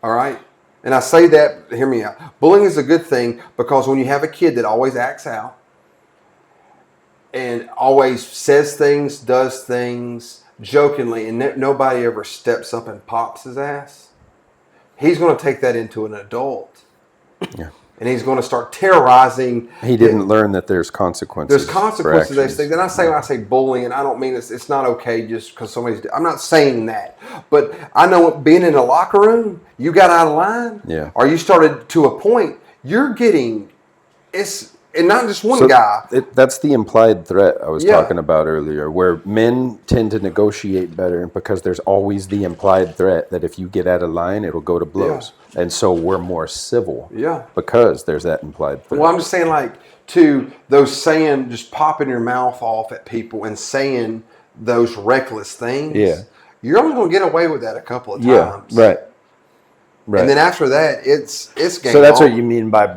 All right. And I say that, hear me out. Bullying is a good thing because when you have a kid that always acts out and always says things, does things jokingly, and nobody ever steps up and pops his ass, he's going to take that into an adult. Yeah. And he's going to start terrorizing. He didn't learn that there's consequences. There's consequences to these things. And when I say bullying, and I don't mean it's not okay just because somebody's... I'm not saying that. But I know being in a locker room, you got out of line. Yeah. Or you started to a point, you're getting... And not just one guy. That's the implied threat I was talking about earlier, where men tend to negotiate better because there's always the implied threat that if you get out of line, it'll go to blows. Yeah. And so we're more civil because there's that implied threat. Well, I'm just saying, like, to those saying, just popping your mouth off at people and saying those reckless things, you're only going to get away with that a couple of times. Yeah, right. And then after that, it's game So that's on. what you mean by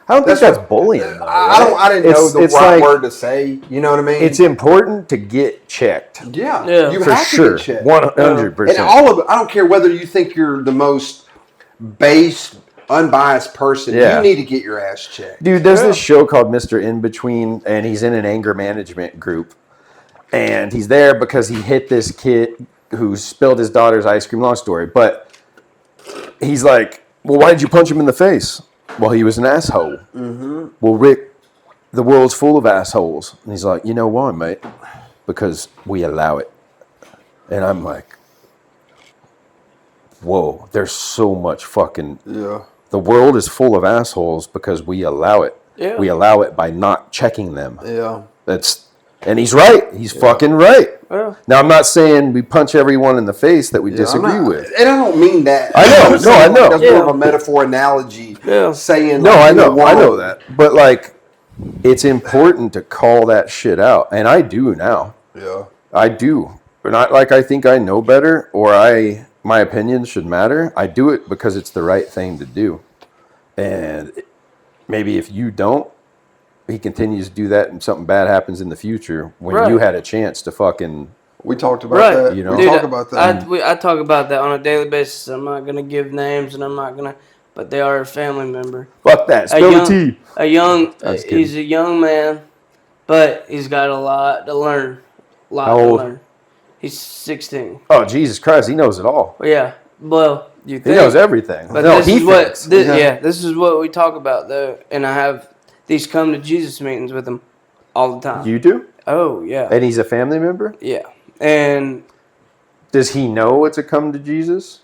I don't think that's bullying. Though, right? I didn't know the right word to say. You know what I mean? It's important to get checked. Yeah. You for have sure. to get checked. 100%. And all of it, I don't care whether you think you're the most based, unbiased person. You need to get your ass checked. Dude, there's this show called Mr. In Between, and he's in an anger management group. And he's there because he hit this kid who spilled his daughter's ice cream. Long story. But he's like, well, why did you punch him in the face? Well, he was an asshole. Mm-hmm. Well, Rick, the world's full of assholes. And he's like, you know why, mate? Because we allow it. And I'm like, whoa, there's so much fucking... Yeah. The world is full of assholes because we allow it. Yeah. We allow it by not checking them. Yeah. And he's right. He's fucking right. Yeah. Now, I'm not saying we punch everyone in the face that we disagree with. And I don't mean that. I know. I know. That's more of a metaphor analogy. Yeah. Saying... No, I know that. But, like, it's important to call that shit out. And I do now. Yeah. I do. But not like I think I know better or my opinions should matter. I do it because it's the right thing to do. And maybe if you don't, he continues to do that and something bad happens in the future when you had a chance to fucking... We talked about that. You know? We talk about that. I talk about that on a daily basis. I'm not going to give names and I'm not going to... But they are a family member. Fuck that. Spill the tea. He's a young man, but he's got a lot to learn. How old? He's 16. Oh, Jesus Christ. He knows it all. Yeah. Well, you think. He knows everything. But this is what we talk about, though. And I have these come to Jesus meetings with him all the time. You do? Oh, yeah. And he's a family member? Yeah. And... Does he know it's a come to Jesus?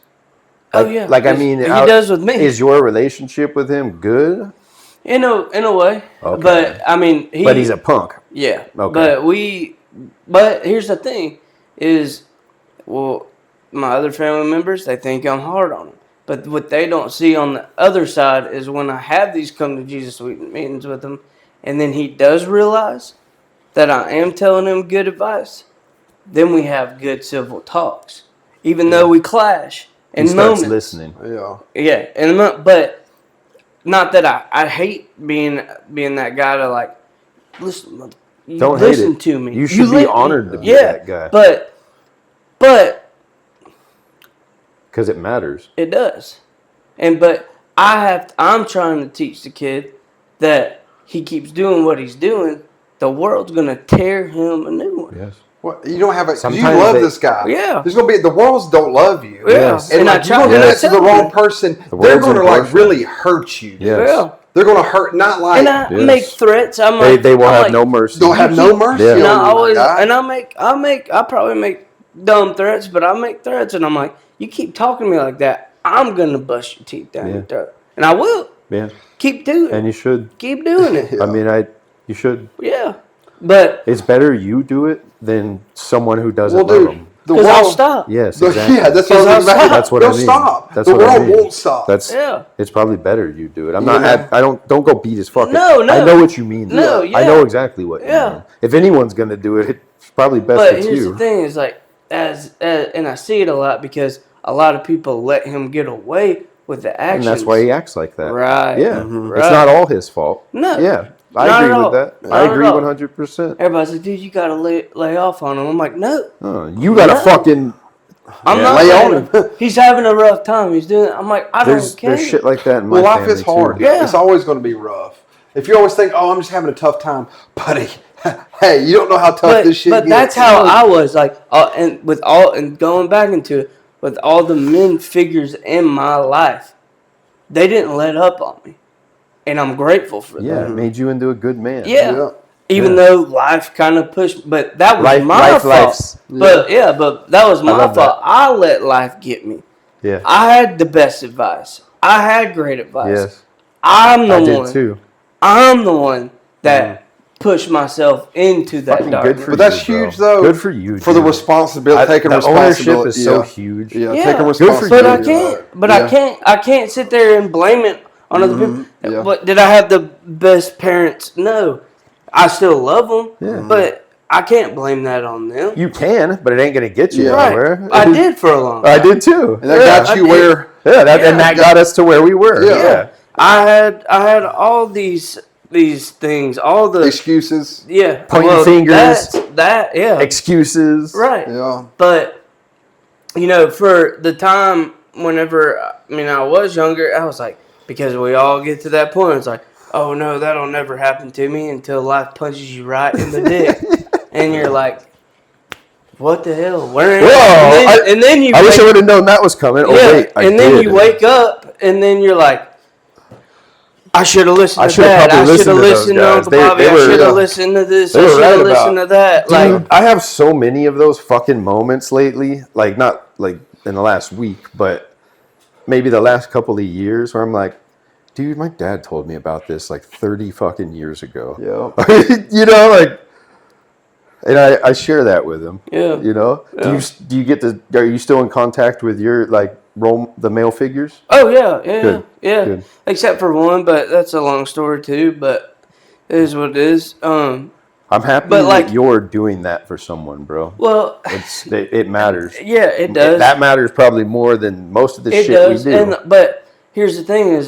Oh, yeah. Like, I mean... He does with me. Is your relationship with him good? In a way. Okay. But, I mean... But he's a punk. Yeah. Okay. But here's the thing, is... Well, my other family members, they think I'm hard on them. But what they don't see on the other side is when I have these come to Jesus meetings with him, and then he does realize that I am telling him good advice, then we have good civil talks. Even though we clash in moments. He starts listening. Yeah. But not that I hate being that guy to like, listen, don't listen to me. You should be honored to be that guy. But because it matters. It does. But I'm trying to teach the kid that he keeps doing what he's doing, the world's gonna tear him a new one. Yes. Well, you don't have you love this guy. Yeah. There's gonna be the worlds don't love you. Yeah. And like you're gonna do that to the wrong person, they're gonna like really hurt you. Yes. Yeah. They're gonna hurt, not like. And I make threats. I'm like, they will have no mercy. Don't have no mercy. Yeah. And I probably make dumb threats, but I make threats, and I'm like, you keep talking to me like that, I'm gonna bust your teeth down your throat, and I will. Yeah. Keep doing it. And you should. Keep doing it. I mean, you should. Yeah. But it's better you do it than someone who doesn't love them. Because I'll stop. Yes, exactly. Yeah, that's what I mean. Stop. That's the what world I mean. Won't stop. It's probably better you do it. I'm not. I don't go beat his fucking. No. I know what you mean. No, yeah. I know exactly what you mean. If anyone's gonna do it, it's probably best it's you. But here's the thing: is like and I see it a lot because a lot of people let him get away with the actions. And that's why he acts like that. Right. Yeah. Right. It's not all his fault. No. Yeah. Not I agree at with all. that. Not I agree at all. 100%. Everybody's like, dude, you got to lay off on him. I'm like, no. You got to fucking I'm not lay on him. He's having a rough time. He's doing it. I'm like, I don't care. There's shit like that in my Well, life family is hard. too. Yeah. It's always going to be rough. If you always think, oh, I'm just having a tough time, buddy, hey, you don't know how tough this shit But gets. that's how I was. Like, and going back into it, with all the men figures in my life, they didn't let up on me. And I'm grateful for that. Yeah, it made you into a good man. Yeah. Even though life kind of pushed, but that was my fault. Life's. But that was my fault. that. I let life get me. Yeah. I had the best advice. I had great advice. Yes. I'm the I one. did too. I'm the one that pushed myself into that darkness. But that's huge, though. Good for you. For the responsibility, taking responsibility. Ownership is so huge. Yeah, Yeah. taking Good for you. responsibility. But I can't sit there and blame it on other people. Yeah. But did I have the best parents? No. I still love them. Yeah. But I can't blame that on them. You can, but it ain't going to get you anywhere. I did for a long time. I did too. And that got you where... Yeah, and that got us to where we were. Yeah. I had all these things, all the excuses. Yeah. Pointing fingers. Excuses. Right. Yeah. But, for the time whenever, I was younger, I was like, because we all get to that point, it's like, oh no, that'll never happen to me until life punches you right in the dick. And you're like, what the hell? Where am I? And then you I wish I would have known that was coming. Oh, wait, I did. Then you wake up, and then you're like, I should have listened to that. I should have listened to Uncle Bobby. I should have listened to this. I should have listened to that. Dude, I have so many of those fucking moments lately. Like, not like in the last week, but maybe the last couple of years where I'm like, dude, my dad told me about this like 30 fucking years ago. Yeah. And I share that with him. Yeah. Yeah. Do you get to? Are you still in contact with your the male figures? Oh yeah. Good. Yeah. Good. Except for one, but that's a long story too. But it is what it is. I'm happy that you're doing that for someone, bro. Well, it matters. Yeah, it does. That matters probably more than most of the shit we do. But here's the thing: is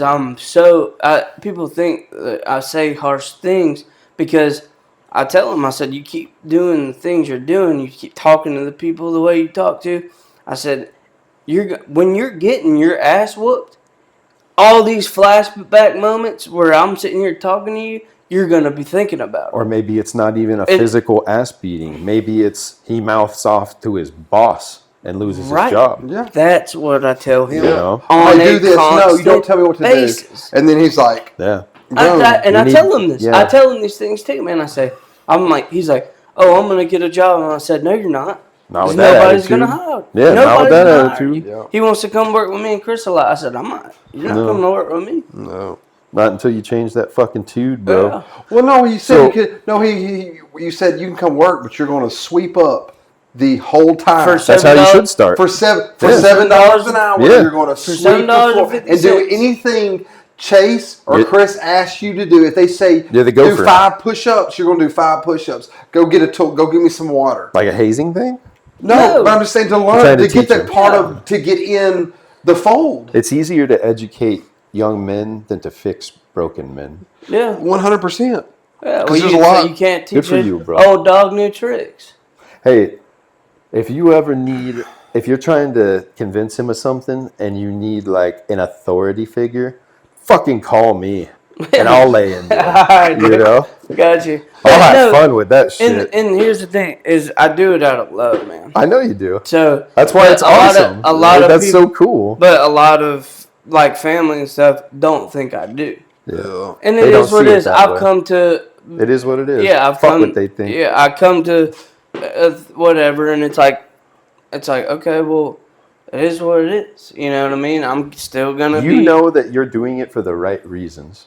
people think that I say harsh things because I tell them, I said, you keep doing the things you're doing, you keep talking to the people the way you talk to. I said, when you're getting your ass whooped, all these flashback moments where I'm sitting here talking to you, you're going to be thinking about it. Or maybe it's not even a physical ass beating. Maybe it's he mouths off to his boss and loses his job. Yeah. That's what I tell him. I do this. No, you don't tell me what to do. And then he's like, yeah. I tell him this. Yeah. I tell him these things too, man. I say, he's like, oh, I'm going to get a job. And I said, no, you're not. Not with that nobody's attitude. Gonna hire. Yeah, not with that attitude. Yeah. He wants to come work with me and Chris a lot. I said, I'm not. You're not coming to work with me. No. Not until you change that fucking tude, bro. Yeah. Well, no, he said you said you can come work, but you're going to sweep up the whole time. That's how you should start. For $7 an hour, you're going to sweep the floor and do anything Chase or Chris asks you to do. If they say do 5 push-ups, you're going to do 5 push-ups. Go get a tool. Go get me some water. Like a hazing thing? No, but I'm just saying to learn to get that part of to get in the fold. It's easier to educate young men than to fix broken men. Yeah, 100%. Yeah, there's a lot. You can't teach old dog new tricks. Hey, if you're trying to convince him of something and you need like an authority figure, fucking call me and I'll lay into it. Got you. I'll have fun with that shit. And here's the thing: is I do it out of love, man. I know you do. So that's why it's awesome. That's so cool. But a lot of family and stuff don't think I do. Yeah. And it is what it is. I've come to. It is what it is. Yeah, Fuck what they think. Yeah, I come to whatever, and it's like okay, well. It is what it is. You know what I mean? I'm still going to be... You know that you're doing it for the right reasons.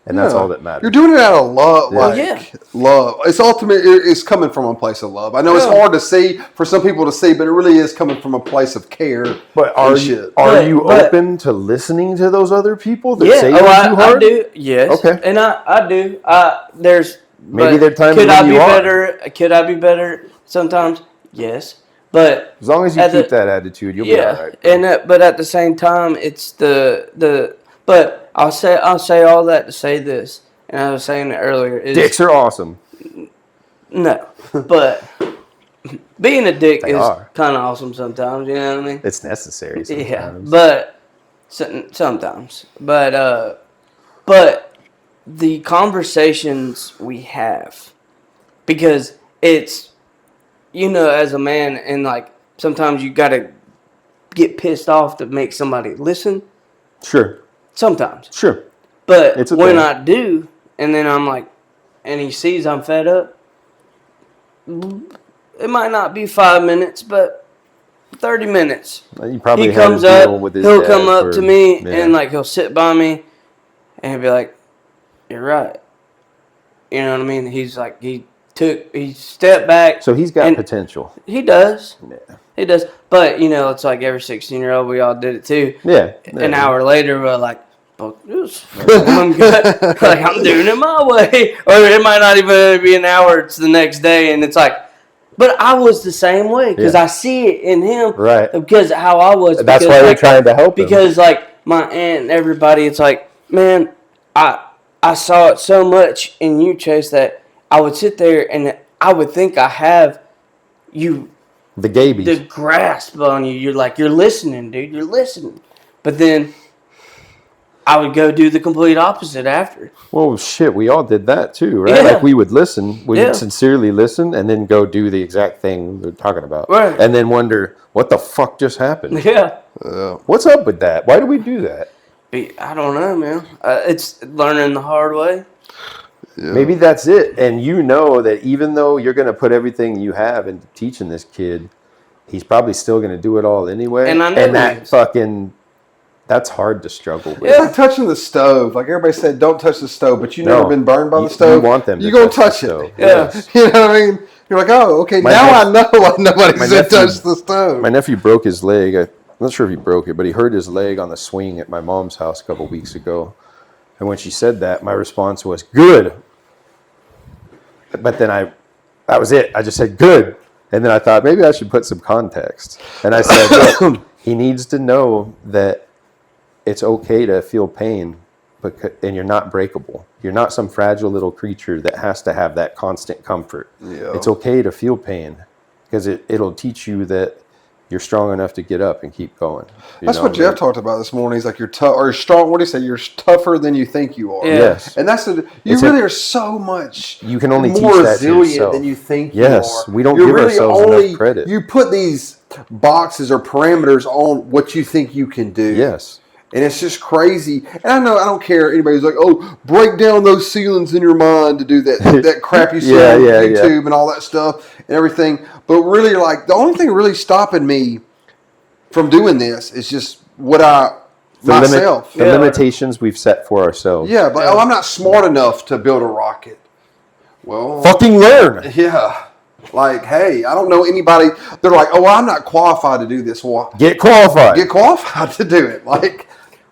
And that's all that matters. You're doing it out of love. Love. It's coming from a place of love. I know it's hard to see, for some people to see, but it really is coming from a place of care. But are you open to listening to those other people that say you're too hard? I do. Yes. Okay. And I do. Maybe there are times when you are. Could I be better sometimes? Yes. But as long as you keep that attitude, you'll be all right. And but at the same time, it's the. But I'll say all that to say this, and I was saying it earlier. Is, dicks are awesome. No, but being a dick is kind of awesome sometimes. You know what I mean? It's necessary sometimes. Yeah, but sometimes. But the conversations we have, because it's, as a man, and like sometimes you gotta get pissed off to make somebody listen. Sure. Sometimes. Sure. But when I do, and then I'm like, and he sees I'm fed up, it might not be 5 minutes, but 30 minutes. He comes up, he'll come up to me, and like he'll sit by me, and he'll be like, "You're right." You know what I mean? He's like, he stepped back. So he's got potential. He does. Yeah. He does. But, it's like every 16-year-old, we all did it too. Yeah. An hour later, we're like, I'm good. Like, I'm doing it my way. Or it might not even be an hour. It's the next day. And it's like, but I was the same way because I see it in him. Right. Because how I was. That's why we're trying to help him. Because, like, my aunt and everybody, it's like, man, I saw it so much in you, Chase, that I would sit there and I would think I have you. The gabies. The grasp on you. You're like, you're listening, dude. You're listening. But then I would go do the complete opposite after. Well, shit, we all did that too, right? Yeah. Like we would listen. We would sincerely listen and then go do the exact thing we're talking about. Right. And then wonder, what the fuck just happened? Yeah. What's up with that? Why do we do that? I don't know, man. It's learning the hard way. Yeah. Maybe that's it. And that even though you're going to put everything you have into teaching this kid, he's probably still going to do it all anyway. And I know that's hard to struggle with. It's like touching the stove. Like everybody said, don't touch the stove, but you've never been burned by the stove. You want them You're going to touch it. Yeah. Yes. You know what I mean? You're like, oh, okay, I know why nobody said touch the stove. My nephew broke his leg. I'm not sure if he broke it, but he hurt his leg on the swing at my mom's house a couple weeks ago. And when she said that, my response was, good. But then that was it. I just said, good. And then I thought, maybe I should put some context. And I said, look, he needs to know that it's okay to feel pain, and you're not breakable. You're not some fragile little creature that has to have that constant comfort. Yeah. It's okay to feel pain because it'll teach you that you're strong enough to get up and keep going. That's what Jeff talked about this morning. He's like, you're tough or strong. What do you say? You're tougher than you think you are. Yeah. Yes. And that's you really are so much you can only more teach that resilient than you think you are. Yes. We don't give ourselves enough credit. You put these boxes or parameters on what you think you can do. Yes. And it's just crazy. And I don't care. Anybody's like, oh, break down those ceilings in your mind to do that crap you see on YouTube and all that stuff and everything. But really, like, the only thing really stopping me from doing this is just myself. The limitations we've set for ourselves. Yeah, but I'm not smart enough to build a rocket. Well, fucking learn. Yeah. Like, hey, I don't know anybody. They're like, oh, I'm not qualified to do this. Well, get qualified. Get qualified to do it. Like,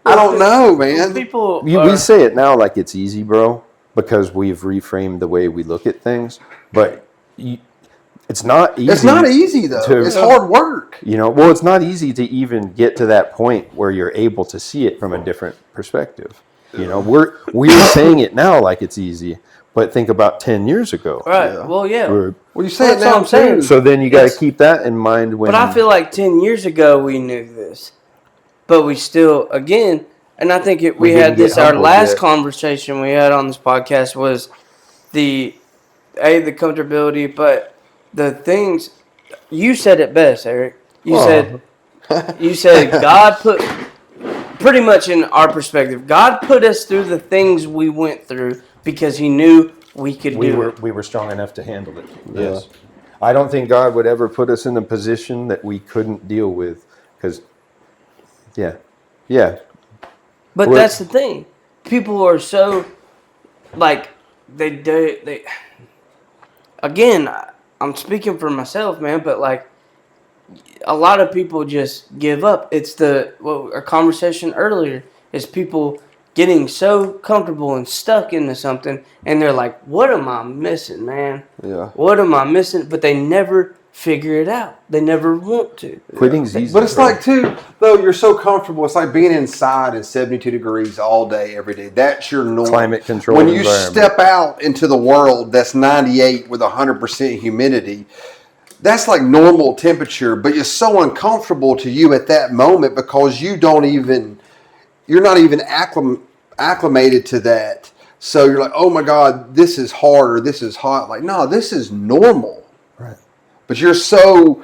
I don't know, man. We say it now like it's easy, bro, because we've reframed the way we look at things. But it's not easy. It's not easy, though. It's hard work. It's not easy to even get to that point where you're able to see it from a different perspective. We're saying it now like it's easy, but think about 10 years ago. Right. Yeah. Well, yeah. Well, you say it now, I'm saying. So then you got to keep that in mind when. But I feel like 10 years ago we knew this, but we still, again, and I think we had this. Our last conversation we had on this podcast was the comfortability, but the things you said it best, Eric. You said God put, pretty much in our perspective, God put us through the things we went through because He knew we could do it. We were strong enough to handle it. Yes. I don't think God would ever put us in a position that we couldn't deal with because, yeah. But that's the thing. People are so, like, they again, I'm speaking for myself, man, but, like, a lot of people just give up. It's our conversation earlier is people getting so comfortable and stuck into something, and they're like, what am I missing, man? Yeah. What am I missing? But they never figure it out. They never want to. Quitting's easy. But it's like, too, though, you're so comfortable. It's like being inside in 72 degrees all day, every day. That's your norm. Climate control. When you step out into the world that's 98 with 100% humidity, that's like normal temperature, but it's so uncomfortable to you at that moment because you're not even acclimated to that. So you're like, oh my God, this is hard or this is hot. Like, no, this is normal. Right. But you're so...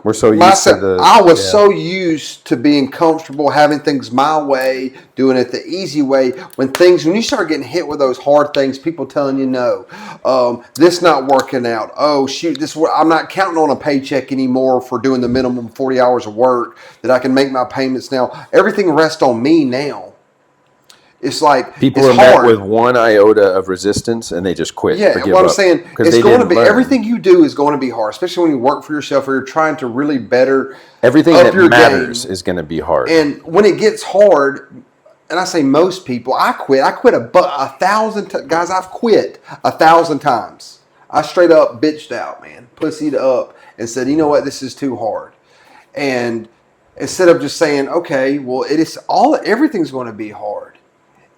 We're so used to the... I was so used to being comfortable, having things my way, doing it the easy way. When you start getting hit with those hard things, people telling you no, this not working out. Oh shoot, I'm not counting on a paycheck anymore for doing the minimum 40 hours of work that I can make my payments now. Everything rests on me now. It's like people are met with one iota of resistance and they just quit. Yeah, what I'm saying, it's going to be everything you do is going to be hard, especially when you work for yourself or you're trying to really better everything that matters is going to be hard. And when it gets hard, and I say most people, I quit 1,000 guys. I've quit 1,000 times. I straight up bitched out, man, pussied up, and said, you know what, this is too hard. And instead of just saying, okay, well, everything's going to be hard.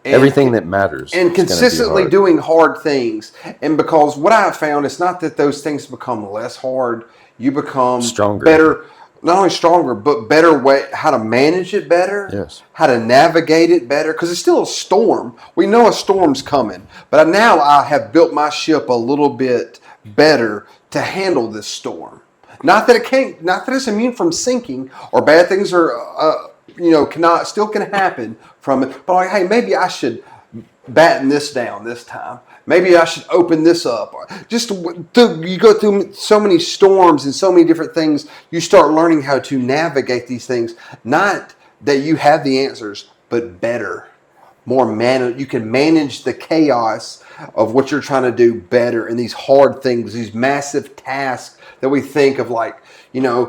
Everything that matters. And consistently doing hard things. And because what I have found, it's not that those things become less hard. You become stronger. Better, not only stronger, but better way, how to manage it better. Yes. How to navigate it better. Because it's still a storm. We know a storm's coming. But now I have built my ship a little bit better to handle this storm. Not that it's immune from sinking or bad things are... can happen from it. But like, hey, maybe I should batten this down this time. Maybe I should open this up. You go through so many storms and so many different things. You start learning how to navigate these things. Not that you have the answers, but better, you can manage the chaos of what you're trying to do better in these hard things, these massive tasks that we think of, like,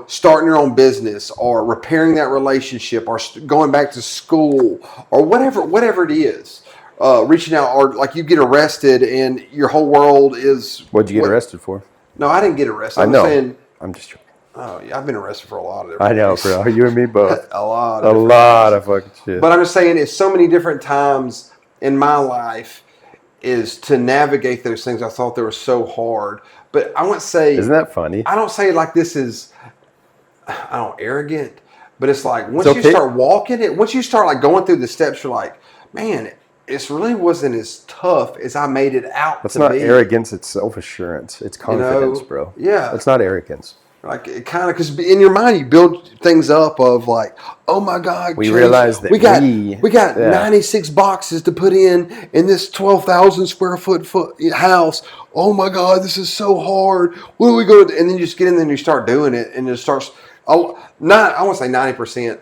starting your own business or repairing that relationship or going back to school or whatever it is. Reaching out, or like you get arrested and your whole world is... What'd you get arrested for? No, I didn't get arrested. I know. I'm just joking. Oh, yeah, I've been arrested for a lot of different I know, things. bro. You and me both. a lot of fucking shit. But I'm just saying, it's so many different times in my life is to navigate those things. I thought they were so hard. But I wouldn't say... Isn't that funny? I don't say it like this is... arrogant, but it's like once you start walking it, once you start like going through the steps, you're like, man, it really wasn't as tough as I made it out. That's not arrogance; it's self-assurance. It's confidence, bro. Yeah, it's not arrogance. Like it kind of, because in your mind you build things up of like, oh my God, we realize that we got 96 boxes to put in this 12,000 square foot house. Oh my God, this is so hard. What are we going to do? And then you just get in there and you start doing it, and it starts. I want to say 90%.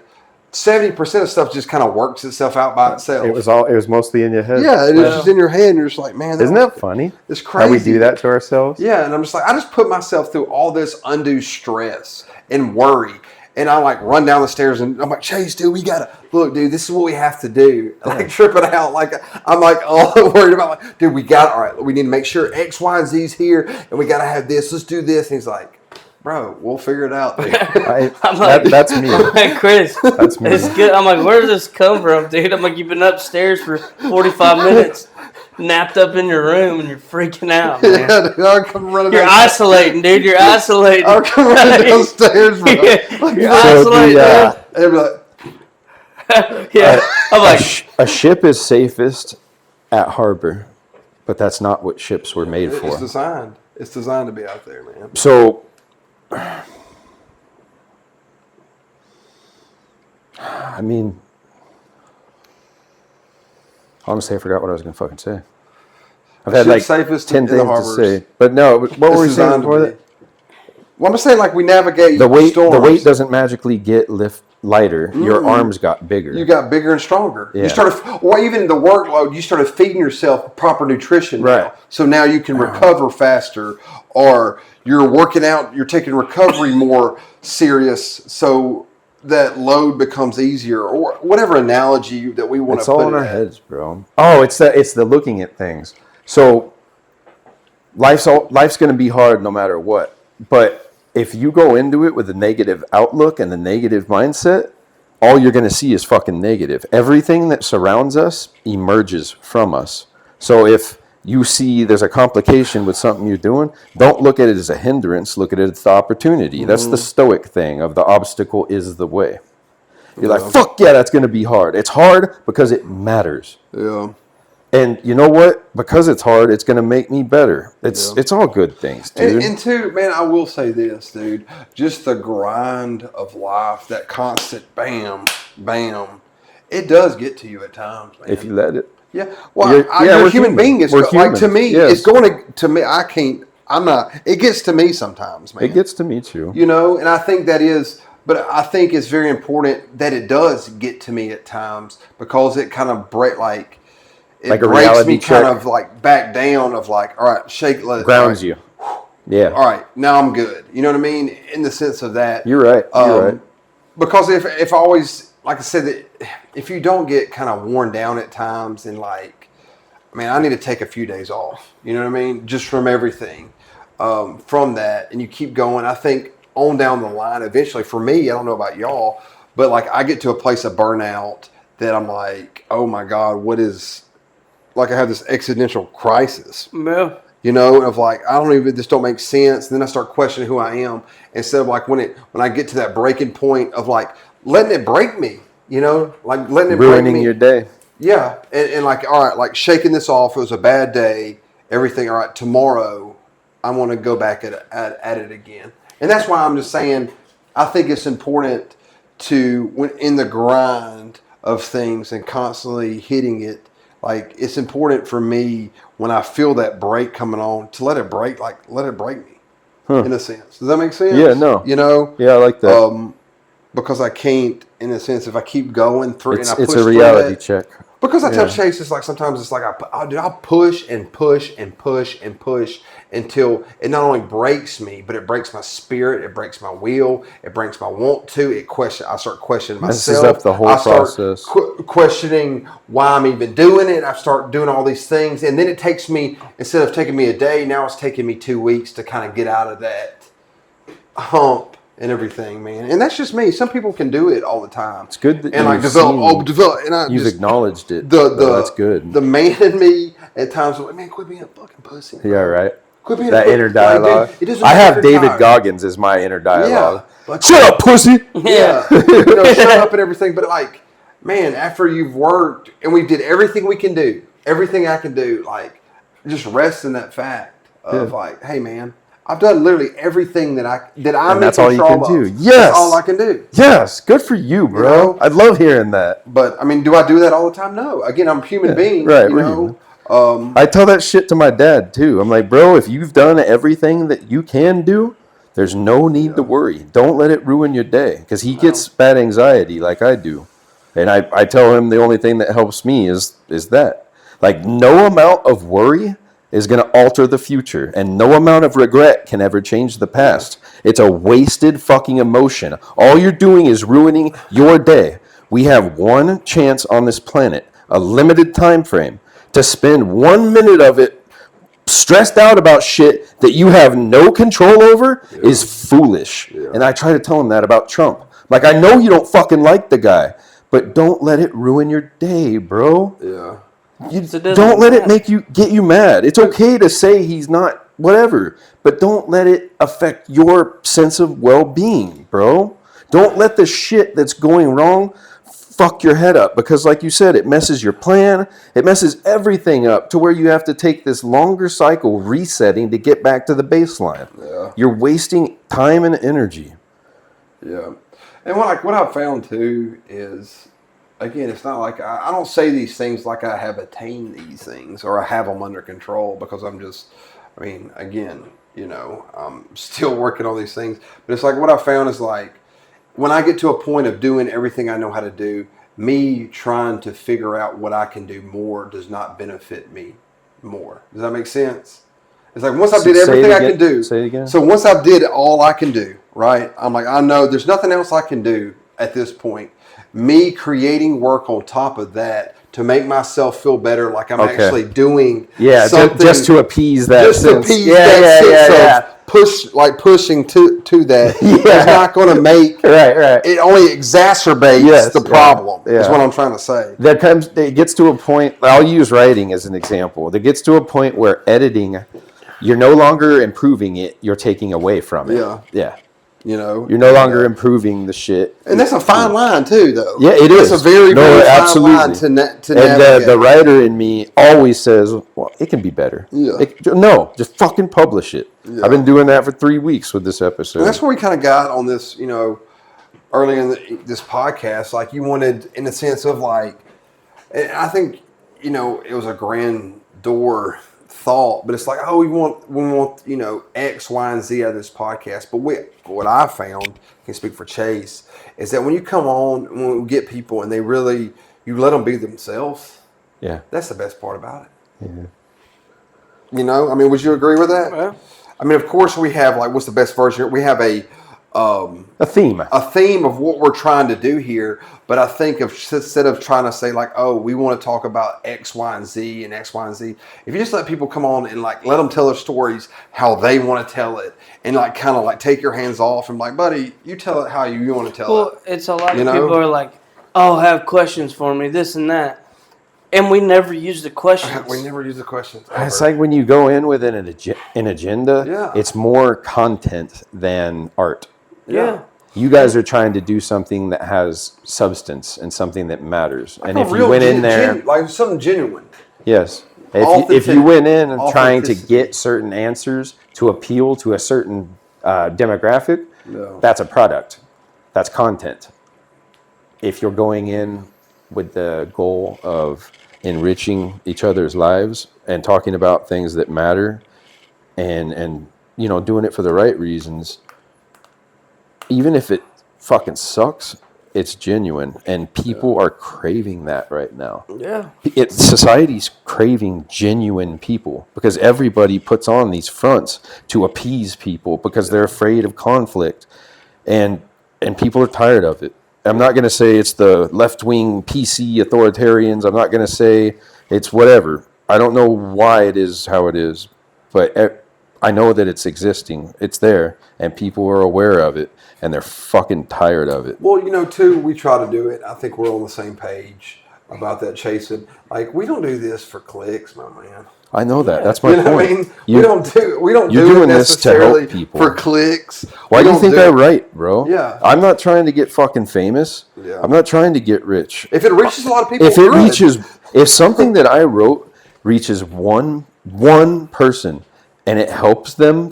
70% of stuff just kind of works itself out by itself. It was mostly in your head. Yeah, it was just in your head, and you're just like, man. Isn't that funny? It's crazy. How we do that to ourselves? Yeah, and I'm just like, I just put myself through all this undue stress and worry. And I like run down the stairs and I'm like, Chase, dude, this is what we have to do. Like tripping out. Like I'm like all worried about like, dude, all right, we need to make sure X, Y, and Z's here, and we gotta have this. Let's do this. And he's like, bro, we'll figure it out. That's me. I'm like, Chris, that's me. It's good. I'm like, where does this come from, dude? I'm like, you've been upstairs for 45 minutes, napped up in your room, and you're freaking out, man. Yeah, dude, I'll come running. You're isolating, dude. You're isolating. I'll come running downstairs, bro. You're isolating. And they'll be like, yeah. I'm like, a ship is safest at harbor, but that's not what ships were made for. It's designed to be out there, man. So, I mean, honestly, I forgot what I was going to fucking say. I've had like 10 things to say. But no, what were we saying before that? Well, I'm saying like we navigate the weight. storms. The weight doesn't magically get lighter. Mm-hmm. Your arms got bigger. You got bigger and stronger. Yeah. You started, or even the workload, you started feeding yourself proper nutrition. Right. Now. So now you can recover faster, or you're working out, you're taking recovery more serious, so that load becomes easier, or whatever analogy that we want to put it. It's all in our heads, bro. Oh, it's the looking at things. So life's going to be hard no matter what. But if you go into it with a negative outlook and a negative mindset, all you're going to see is fucking negative. Everything that surrounds us emerges from us. So if you see there's a complication with something you're doing, don't look at it as a hindrance. Look at it as the opportunity. That's the stoic thing of the obstacle is the way. You're like, fuck yeah, that's going to be hard. It's hard because it matters. Yeah. And you know what? Because it's hard, it's going to make me better. It's all good things, dude. And too, man, I will say this, dude. Just the grind of life, that constant bam, bam, it does get to you at times, man. If you let it. Yeah. Well, you're a human being. It's like, to me, yes. It's going to me. I can't, I'm not, it gets to me sometimes, man. It gets to me too. You know, and I think that is, but I think it's very important that it does get to me at times because it kind of it breaks me kind of like back down of like, all right, shake, let it grounds you. Yeah. All right, now I'm good. You know what I mean? In the sense of that. You're right. You're right. Because if I always, like I said, that if you don't get kind of worn down at times and like, I need to take a few days off. You know what I mean? Just from everything, from that, and you keep going. I think on down the line, eventually, for me, I don't know about y'all, but like I get to a place of burnout that I'm like, oh my God, what is? Like I have this existential crisis, yeah. You know, of like, this don't make sense. And then I start questioning who I am instead of like when I get to that breaking point of like letting it break me, you know, like letting it ruining break me. your day. Yeah. And like, all right, like shaking this off. It was a bad day, everything. All right. Tomorrow I want to go back at it again. And that's why I'm just saying, I think it's important to, when in the grind of things and constantly hitting it, like, it's important for me when I feel that break coming on to let it break me, in a sense. Does that make sense? Yeah, no. You know? Yeah, I like that. Because I can't, in a sense, if I keep going through and I push it's a reality check. Because I tell Chase, it's like sometimes it's like I'll push and push and push and push until it not only breaks me, but it breaks my spirit, it breaks my will, it breaks my want to. I start questioning myself. Messes up the whole process. Questioning why I'm even doing it. I start doing all these things, and then it takes me, instead of taking me a day, now it's taking me 2 weeks to kind of get out of that hump. And everything, man, and that's just me. Some people can do it all the time. It's good that and like develop. And you've acknowledged it. That's good. The man in me at times, like, man, quit being a fucking pussy. Bro. Yeah, right. Quit being that inner dialogue. I have David Goggins as my inner dialogue. Yeah, shut up, pussy. Yeah, shut up and everything. But like, man, after you've worked and we did everything we can do, everything I can do, like, just rest in that fact of like, hey, man. I've done literally everything that I'm and that's all you can do. Yes. That's all I can do. Yes. Good for you, bro. You know? I love hearing that. But, do I do that all the time? No. Again, I'm a human being. Right. You know? I tell that shit to my dad, too. I'm like, bro, if you've done everything that you can do, there's no need to worry. Don't let it ruin your day. Because he gets bad anxiety like I do. And I tell him the only thing that helps me is that. Like, no amount of worry is going to alter the future, and no amount of regret can ever change the past. It's a wasted fucking emotion. All you're doing is ruining your day. We have one chance on this planet, a limited time frame, to spend 1 minute of it stressed out about shit that you have no control over is foolish. Yeah. And I try to tell him that about Trump. Like, I know you don't fucking like the guy, but don't let it ruin your day, bro. Yeah. Don't let it get you mad. It's okay to say he's not whatever, but don't let it affect your sense of well-being, bro. Don't let the shit that's going wrong fuck your head up, because like you said, it messes your plan. It messes everything up to where you have to take this longer cycle resetting to get back to the baseline. Yeah. You're wasting time and energy. Yeah. And what I've found too is, again, it's not like I don't say these things like I have attained these things or I have them under control, because I'm just, again, I'm still working on these things. But it's like what I found is like when I get to a point of doing everything I know how to do, me trying to figure out what I can do more does not benefit me more. Does that make sense? It's like once I did everything I can do. Say it again. So once I did all I can do, right? I'm like, I know there's nothing else I can do at this point. Me creating work on top of that to make myself feel better, like I'm actually doing something. Just to appease that. Just to appease that sense of pushing to that is not going to make right. It only exacerbates the problem. Is what I'm trying to say. It gets to a point. I'll use writing as an example. It gets to a point where editing, you're no longer improving it. You're taking away from it. Yeah. You're no longer improving the shit, and that's a fine line too, though. Yeah, it is. It's a very fine line to navigate. And the writer in me always says, "Well, it can be better." Yeah. No, just fucking publish it. Yeah. I've been doing that for 3 weeks with this episode. And that's where we kind of got on this, early in this podcast. Like you wanted, in the sense of like, and I think, it was a grandeur thought, but it's like, we want X, Y, and Z out of this podcast. But what I found, I can speak for Chase, is that when you come on, when we get people and they really, you let them be themselves. Yeah, that's the best part about it. Yeah. Would you agree with that? Well, of course we have what's the best version? We have a theme of what we're trying to do here. But I think instead of trying to say we want to talk about X, Y, and Z and X, Y, and Z, if you just let people come on and let them tell their stories how they want to tell it, and kind of take your hands off and buddy, you tell it how you want to tell it. Well, it's a lot of people are like, have questions for me, this and that. And we never use the questions. We never use the questions. Ever. It's like when you go in with an agenda, it's more content than art. Yeah. You guys are trying to do something that has substance and something that matters. And if you went in there... something genuine. Yes. If you went in and trying to get certain answers to appeal to a certain demographic, that's a product. That's content. If you're going in with the goal of enriching each other's lives and talking about things that matter and doing it for the right reasons, even if it fucking sucks, it's genuine, and people are craving that right now. Yeah. Society's craving genuine people because everybody puts on these fronts to appease people because they're afraid of conflict, and people are tired of it. I'm not going to say it's the left-wing PC authoritarians. I'm not going to say it's whatever. I don't know why it is how it is, but I know that it's existing. It's there, and people are aware of it, and they're fucking tired of it. Well, too, we try to do it. I think we're on the same page about that, chasing. We don't do this for clicks, my man. I know that. That's my point. We don't do it necessarily for clicks. Why do you think I write, bro? Yeah. I'm not trying to get fucking famous. Yeah. I'm not trying to get rich. If it reaches a lot of people, if something that I wrote reaches one person and it helps them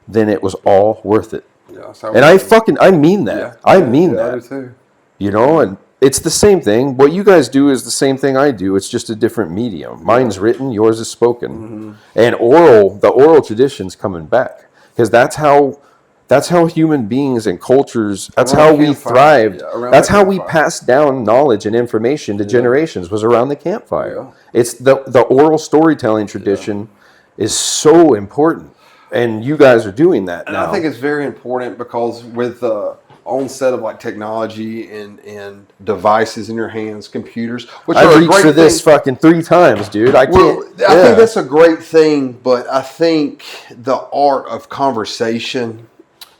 then it was all worth it. Yeah. And I mean that. Yeah. I mean that. I do too. And it's the same thing. What you guys do is the same thing I do. It's just a different medium. Mine's written, yours is spoken. Mm-hmm. And the oral tradition's coming back. Because that's how human beings and cultures, that's how we thrived. That's how we passed down knowledge and information to generations, was around the campfire. Yeah. It's the oral storytelling tradition is so important. And you guys are doing that now. I think it's very important because with the onset of technology and devices in your hands, computers, which I've reached for this fucking 3 times, dude. I can't. I think that's a great thing, but I think the art of conversation,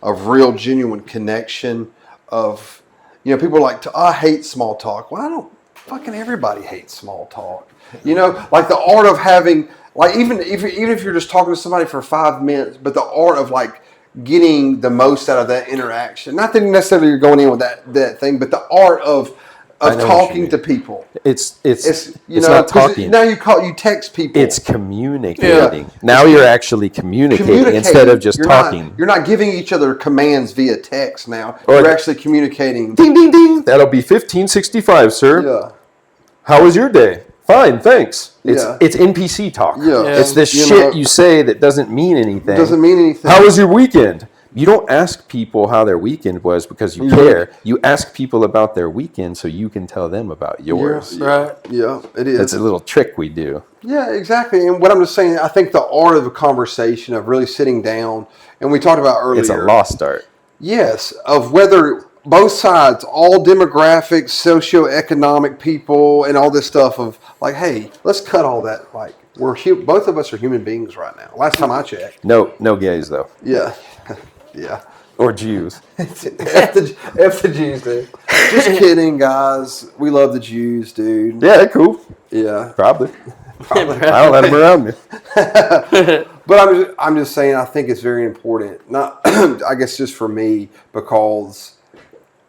of real genuine connection, of people I hate small talk. Well, I don't. Fucking everybody hates small talk. The art of having even if you're just talking to somebody for 5 minutes, but the art of getting the most out of that interaction. Not that necessarily you're going in with that thing, but the art of talking to people. It's not talking. Now you text people. It's communicating. Yeah. Now you're actually communicating instead of just talking. You're not giving each other commands via text now. You're actually communicating. Ding, ding, ding. That'll be 1565, sir. Yeah. How was your day? Fine, thanks. It's NPC talk. Yeah. It's this shit you say that doesn't mean anything. Doesn't mean anything. How was your weekend? You don't ask people how their weekend was because you care. You ask people about their weekend so you can tell them about yours. Yeah, right. Yeah, it is. It's a little trick we do. Yeah, exactly. And what I'm just saying, I think the art of a conversation, of really sitting down, and we talked about earlier. It's a lost art. Yes, of whether both sides, all demographics, socioeconomic people, and all this stuff of hey, let's cut all that both of us are human beings right now. Last time I checked. No gays though. Yeah. Yeah. Or Jews. F the Jews, dude. Just kidding, guys. We love the Jews, dude. Yeah, they're cool. Yeah. Probably. I don't let them around me. But I'm just saying, I think it's very important. Not, I guess, just for me, because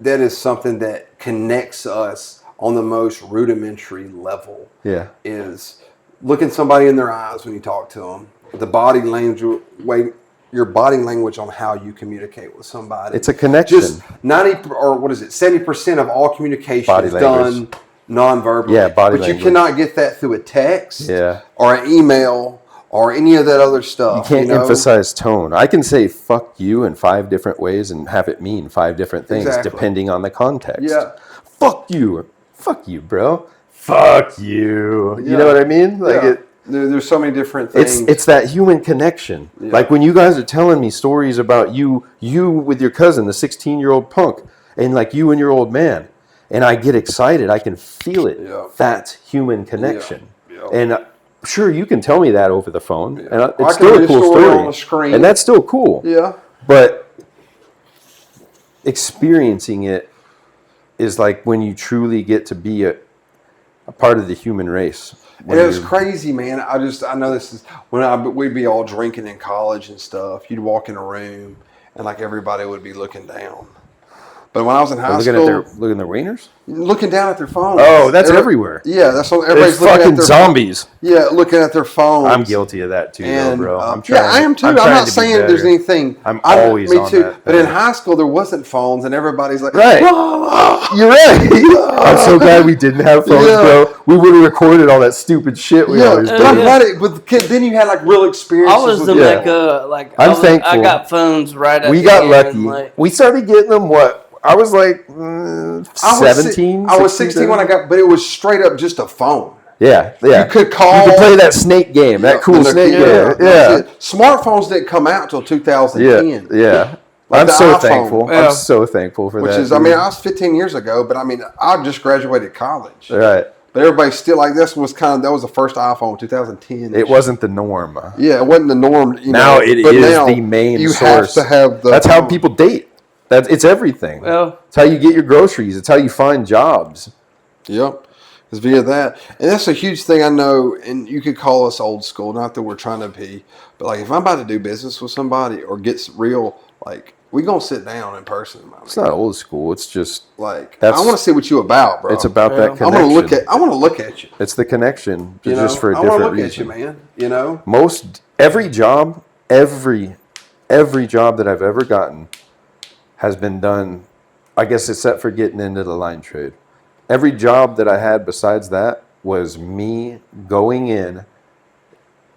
that is something that connects us on the most rudimentary level. Yeah. Is looking somebody in their eyes when you talk to them. The body language, your body language on how you communicate with somebody. It's a connection. Just 70% of all communication Body is language. done non-verbally. Yeah, body but language. you cannot get that through a text Yeah. or an email or any of that other stuff. You can't emphasize tone. I can say fuck you in 5 different ways and have it mean 5 different things depending on the context. Yeah. Fuck you. Fuck you, bro. Fuck you. Yeah. You know what I mean? Like there's so many different things. It's that human connection. Yeah. Like when you guys are telling me stories about you with your cousin, the 16-year-old punk, and like you and your old man, and I get excited. I can feel it. Yeah. That's human connection. Yeah. And sure, you can tell me that over the phone, Yeah. and I it's can still read a a cool story story, on the screen. and that's still cool. Yeah. But experiencing it is like when you truly get to be a part of the human race. And it was crazy, man. I know this is when we'd be all drinking in college and stuff. You'd walk in a room and like everybody would be looking down. But when I was in high school, looking at their wieners, looking down at their phones. Oh, that's everywhere. Yeah, that's what everybody's it's looking fucking at their zombies. Yeah, looking at their phones. I'm guilty of that too, And, bro. I am too. I'm not saying there's anything. I'm always me on too. that. But in high school, there wasn't phones, and everybody's like, Right. You're right. I'm so glad we didn't have phones, bro. We would have recorded all that stupid shit we always but did. I'm glad it. But then you had like real experiences. I was the with mecca. I'm thankful. I got phones right at We the got end, lucky. We started getting them. I was like 17. I was 16 when I got, but it was straight up just a phone. Yeah. You could call. You could play that snake game, that cool snake game. Yeah. Smartphones didn't come out until 2010. Yeah. Like I'm so iPhone. thankful. Yeah. I'm so thankful for that. Which is, I mean, I was 15 years ago, but I mean, I just graduated college. Right. But everybody's still like, that was the first iPhone, 2010. It wasn't the norm. Yeah, it wasn't the norm. Now it is the main you source. You have to have the. That's how people date. It's everything. Well, it's how you get your groceries. It's how you find jobs. Yep. It's via that. And that's a huge thing I know, and you could call us old school, not that we're trying to be, but like if I'm about to do business with somebody or get real, like we gonna sit down in person. It's not old school. It's just like I want to see what you about, bro. It's about that connection. I want to look at you. It's the connection, you just know? for a I different look reason. at you, man. You know, every job that I've ever gotten has been done, I guess, except for getting into the line trade. Every job that I had besides that was me going in,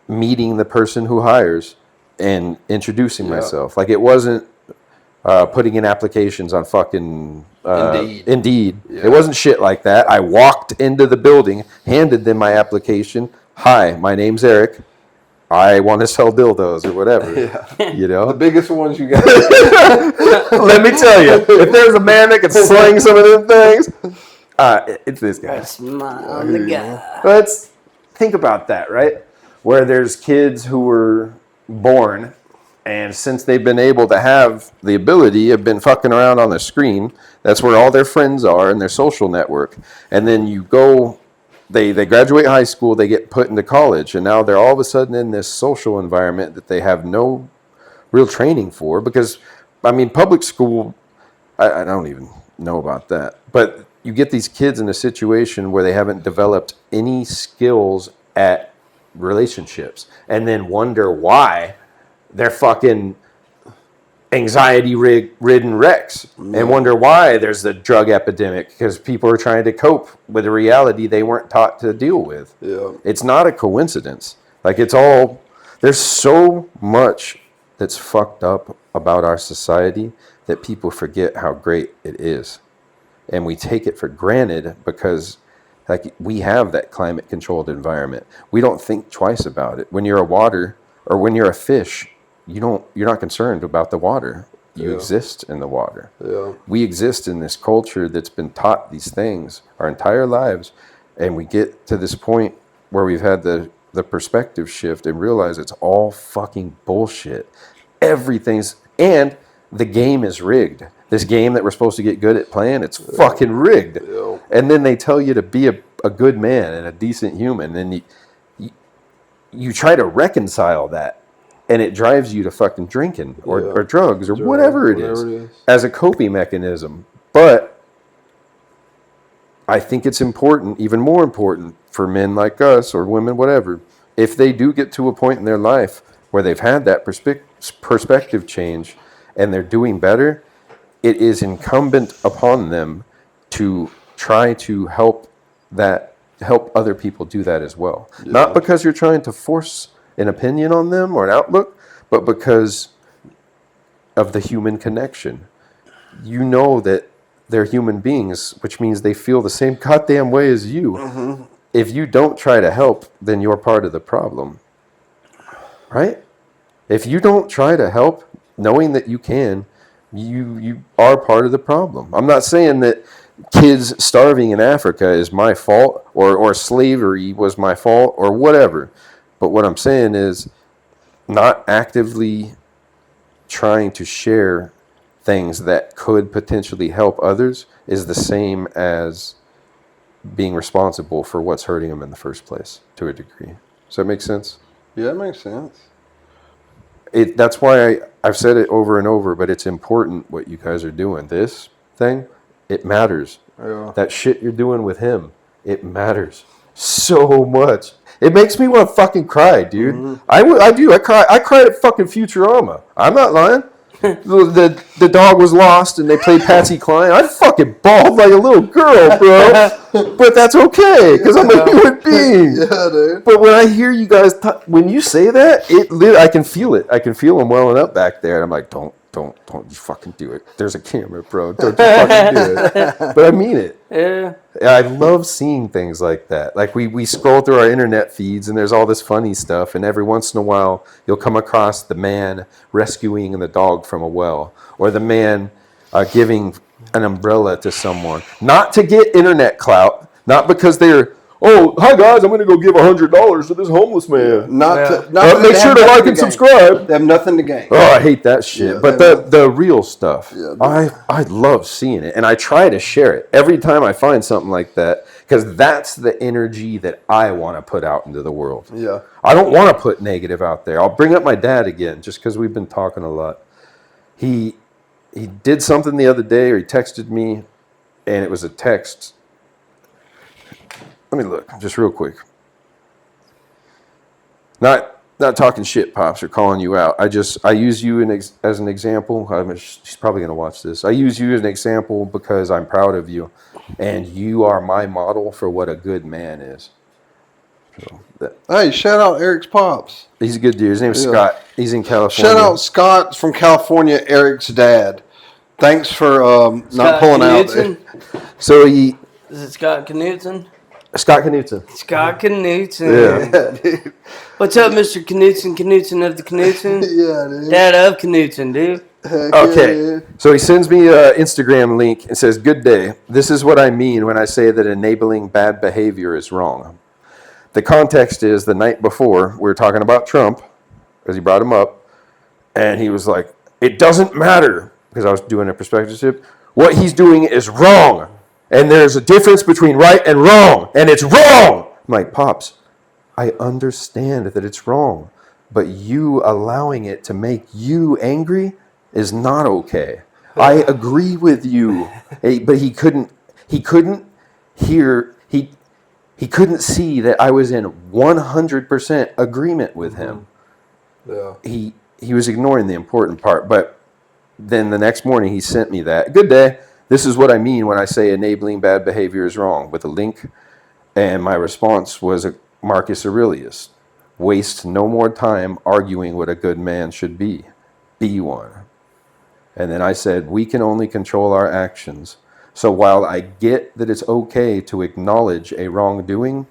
meeting the person who hires, and introducing myself. Like it wasn't putting in applications on fucking Indeed. Yeah. It wasn't shit like that. I walked into the building, handed them my application. Hi, my name's Eric. I want to sell dildos or whatever. Yeah. You know? The biggest ones you got. Let me tell you, if there's a man that can sling some of them things, it's this guy. that's on the guy. Let's think about that, right? Where there's kids who were born, and since they've been able to have the ability, have been fucking around on the screen. That's where all their friends are and their social network. And then you go, they graduate high school, they get put into college, and now they're all of a sudden in this social environment that they have no real training for. Because, I mean, public school, I don't even know about that. But you get these kids in a situation where they haven't developed any skills at relationships, and then wonder why they're fucking anxiety-ridden wrecks, and wonder why there's the drug epidemic, because people are trying to cope with a reality they weren't taught to deal with. Yeah. It's not a coincidence. Like, there's so much that's fucked up about our society that people forget how great it is. And we take it for granted because like we have that climate controlled environment. We don't think twice about it. When you're a water or when you're a fish, you're not concerned about the water. You exist in the water. Yeah. We exist in this culture that's been taught these things our entire lives, and we get to this point where we've had the the perspective shift and realize it's all fucking bullshit. And the game is rigged. This game that we're supposed to get good at playing, it's fucking rigged. Yeah. And then they tell you to be a good man and a decent human, and you try to reconcile that, and it drives you to fucking drinking or drugs or whatever it is as a coping mechanism. But I think it's important, even more important for men like us or women, whatever, if they do get to a point in their life where they've had that perspective change and they're doing better, it is incumbent upon them to try to help other people do that as well. Yeah. Not because you're trying to force an opinion on them or an outlook, but because of the human connection. You know that they're human beings, which means they feel the same goddamn way as you. Mm-hmm. If you don't try to help, then you're part of the problem. Right? If you don't try to help, knowing that you can, you are part of the problem. I'm not saying that kids starving in Africa is my fault or slavery was my fault or whatever. But what I'm saying is not actively trying to share things that could potentially help others is the same as being responsible for what's hurting them in the first place, to a degree. Does that make sense? Yeah, it makes sense. That's why I've said it over and over, but it's important what you guys are doing. This thing, it matters. Yeah. That shit you're doing with him, it matters so much. It makes me want to fucking cry, dude. Mm-hmm. I do. I cried at fucking Futurama. I'm not lying. The dog was lost and they played Patsy Cline. I fucking bawled like a little girl, bro. But that's okay because I'm a human being. Yeah, dude. But when I hear you guys, when you say that, I can feel it. I can feel them welling up back there. And I'm like, don't you fucking do it. There's a camera, bro. Don't you fucking do it. But I mean it. Yeah. I love seeing things like that. Like we scroll through our internet feeds and there's all this funny stuff. And every once in a while, you'll come across the man rescuing the dog from a well. Or the man giving an umbrella to someone. Not to get internet clout. Not because they're, oh, hi guys, I'm going to go give $100 to this homeless man. Not make sure to like and subscribe. They have nothing to gain. Oh, I hate that shit. Yeah, but the real stuff, I love seeing it. And I try to share it every time I find something like that because that's the energy that I want to put out into the world. Yeah. I don't want to put negative out there. I'll bring up my dad again just because we've been talking a lot. He did something the other day, or he texted me, and it was a text. Let me look, just real quick. Not talking shit, Pops, or calling you out. I use you as an example. She's probably going to watch this. I use you as an example because I'm proud of you, and you are my model for what a good man is. So hey, shout out Eric's Pops. He's a good dude. His name's Scott. He's in California. Shout out Scott from California, Eric's dad. Thanks for not pulling Knudtson? Out. So Is it Scott Knudtson? Scott Knudtson. Scott Knudtson. Yeah, dude. What's up, Mr. Knudtson of the Knudtson? Yeah, dude. Dad of Knudtson, dude. Heck okay. Yeah. So he sends me an Instagram link and says, "Good day. This is what I mean when I say that enabling bad behavior is wrong." The context is the night before, we were talking about Trump, because he brought him up, and he was like, it doesn't matter, because I was doing a perspective shift, what he's doing is wrong. And there's a difference between right and wrong, and it's wrong. I'm like, Pops, I understand that it's wrong, but you allowing it to make you angry is not okay. I agree with you, but he couldn't hear, he couldn't see that I was in 100% agreement with him. Yeah. He was ignoring the important part, but then the next morning he sent me that. Good day. This is what I mean when I say enabling bad behavior is wrong, with a link. And my response was Marcus Aurelius. Waste no more time arguing what a good man should be. Be one. And then I said, we can only control our actions. So while I get that it's okay to acknowledge a wrongdoing,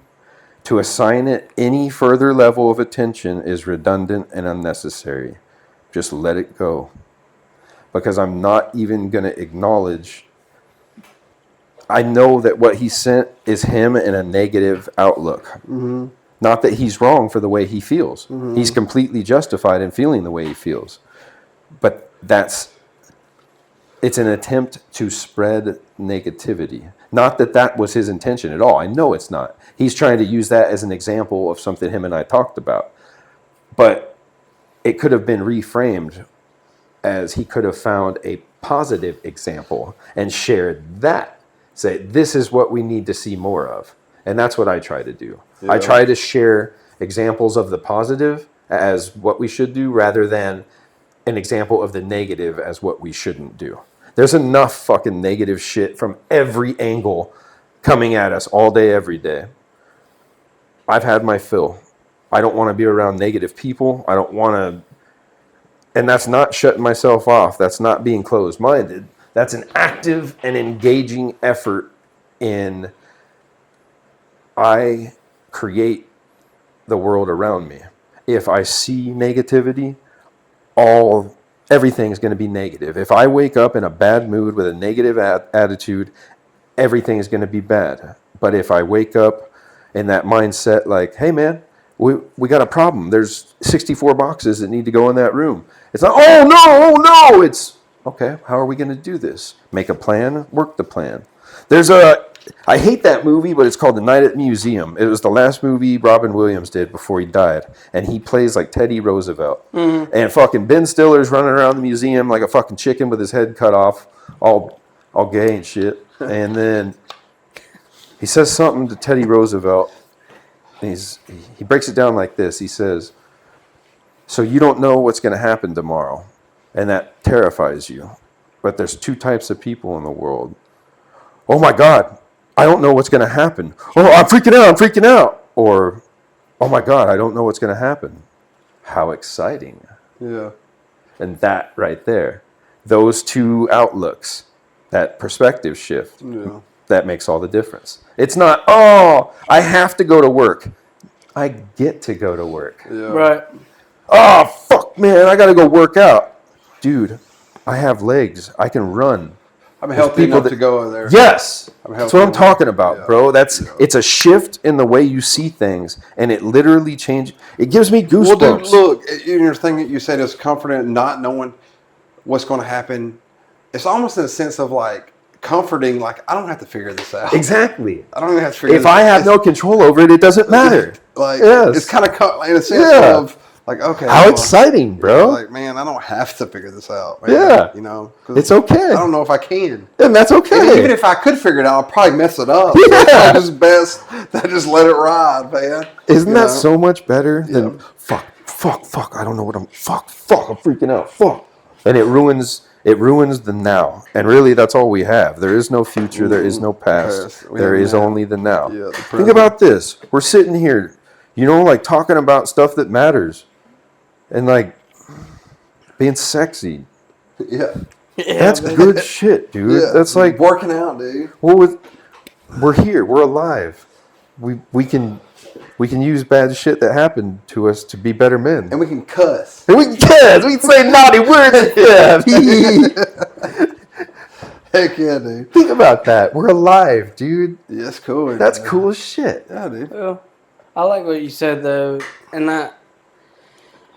to assign it any further level of attention is redundant and unnecessary. Just let it go. Because I'm not even going to acknowledge. I know that what he sent is him in a negative outlook. Mm-hmm. Not that he's wrong for the way he feels. Mm-hmm. He's completely justified in feeling the way he feels. But it's an attempt to spread negativity. Not that that was his intention at all. I know it's not. He's trying to use that as an example of something him and I talked about. But it could have been reframed as he could have found a positive example and shared that. Say, this is what we need to see more of. And that's what I try to do. Yeah. I try to share examples of the positive as what we should do rather than an example of the negative as what we shouldn't do. There's enough fucking negative shit from every angle coming at us all day, every day. I've had my fill. I don't want to be around negative people. I don't want to... And that's not shutting myself off. That's not being closed-minded. That's an active and engaging effort in... I create the world around me. If I see negativity, everything's going to be negative. If I wake up in a bad mood with a negative attitude, everything's going to be bad. But if I wake up in that mindset like, hey man, we got a problem. There's 64 boxes that need to go in that room. It's not, oh no. It's, okay, how are we going to do this? Make a plan, work the plan. I hate that movie, but it's called The Night at the Museum. It was the last movie Robin Williams did before he died. And he plays like Teddy Roosevelt. Mm-hmm. And fucking Ben Stiller's running around the museum like a fucking chicken with his head cut off, all gay and shit. And then he says something to Teddy Roosevelt. And he breaks it down like this. He says, so you don't know what's going to happen tomorrow. And that terrifies you. But there's two types of people in the world. Oh my God, I don't know what's going to happen. Oh, I'm freaking out. Or, oh my God, I don't know what's going to happen. How exciting. Yeah. And that right there, those two outlooks, that perspective shift, that makes all the difference. It's not, oh, I have to go to work. I get to go to work. Yeah. Right. Oh, fuck, man, I got to go work out. Dude, I have legs. I can run. I'm healthy enough to go there. Yes. That's what I'm talking about, bro. It's a shift in the way you see things, and it literally changes. It gives me goosebumps. Well, dude, look, your thing that you said is comforting, not knowing what's going to happen. It's almost in a sense of like comforting, like I don't have to figure this out. Exactly. I don't even have to figure this out. If I have no control over it, it doesn't matter. Like, it's kind of in a sense of, like, okay. How exciting, bro. Like, man, I don't have to figure this out. Man. Yeah. You know? It's okay. I don't know if I can. And that's okay. And even if I could figure it out, I'll probably mess it up. Yeah. So it's just best that I just let it ride, man. Isn't that so much better than, fuck, I don't know what I'm freaking out, fuck. And it ruins the now. And really, that's all we have. There is no future. There is no past. There is only the now. Yeah, think about this. We're sitting here, like talking about stuff that matters. And like being sexy. Yeah. That's good shit, dude. Yeah. That's like working out, dude. Well, we're here. We're alive. We can use bad shit that happened to us to be better men. And we can cuss. We can say naughty words. Heck yeah, dude. Think about that. We're alive, dude. Yeah, that's cool. That's cool as shit. Yeah, dude. Well, I like what you said though, and that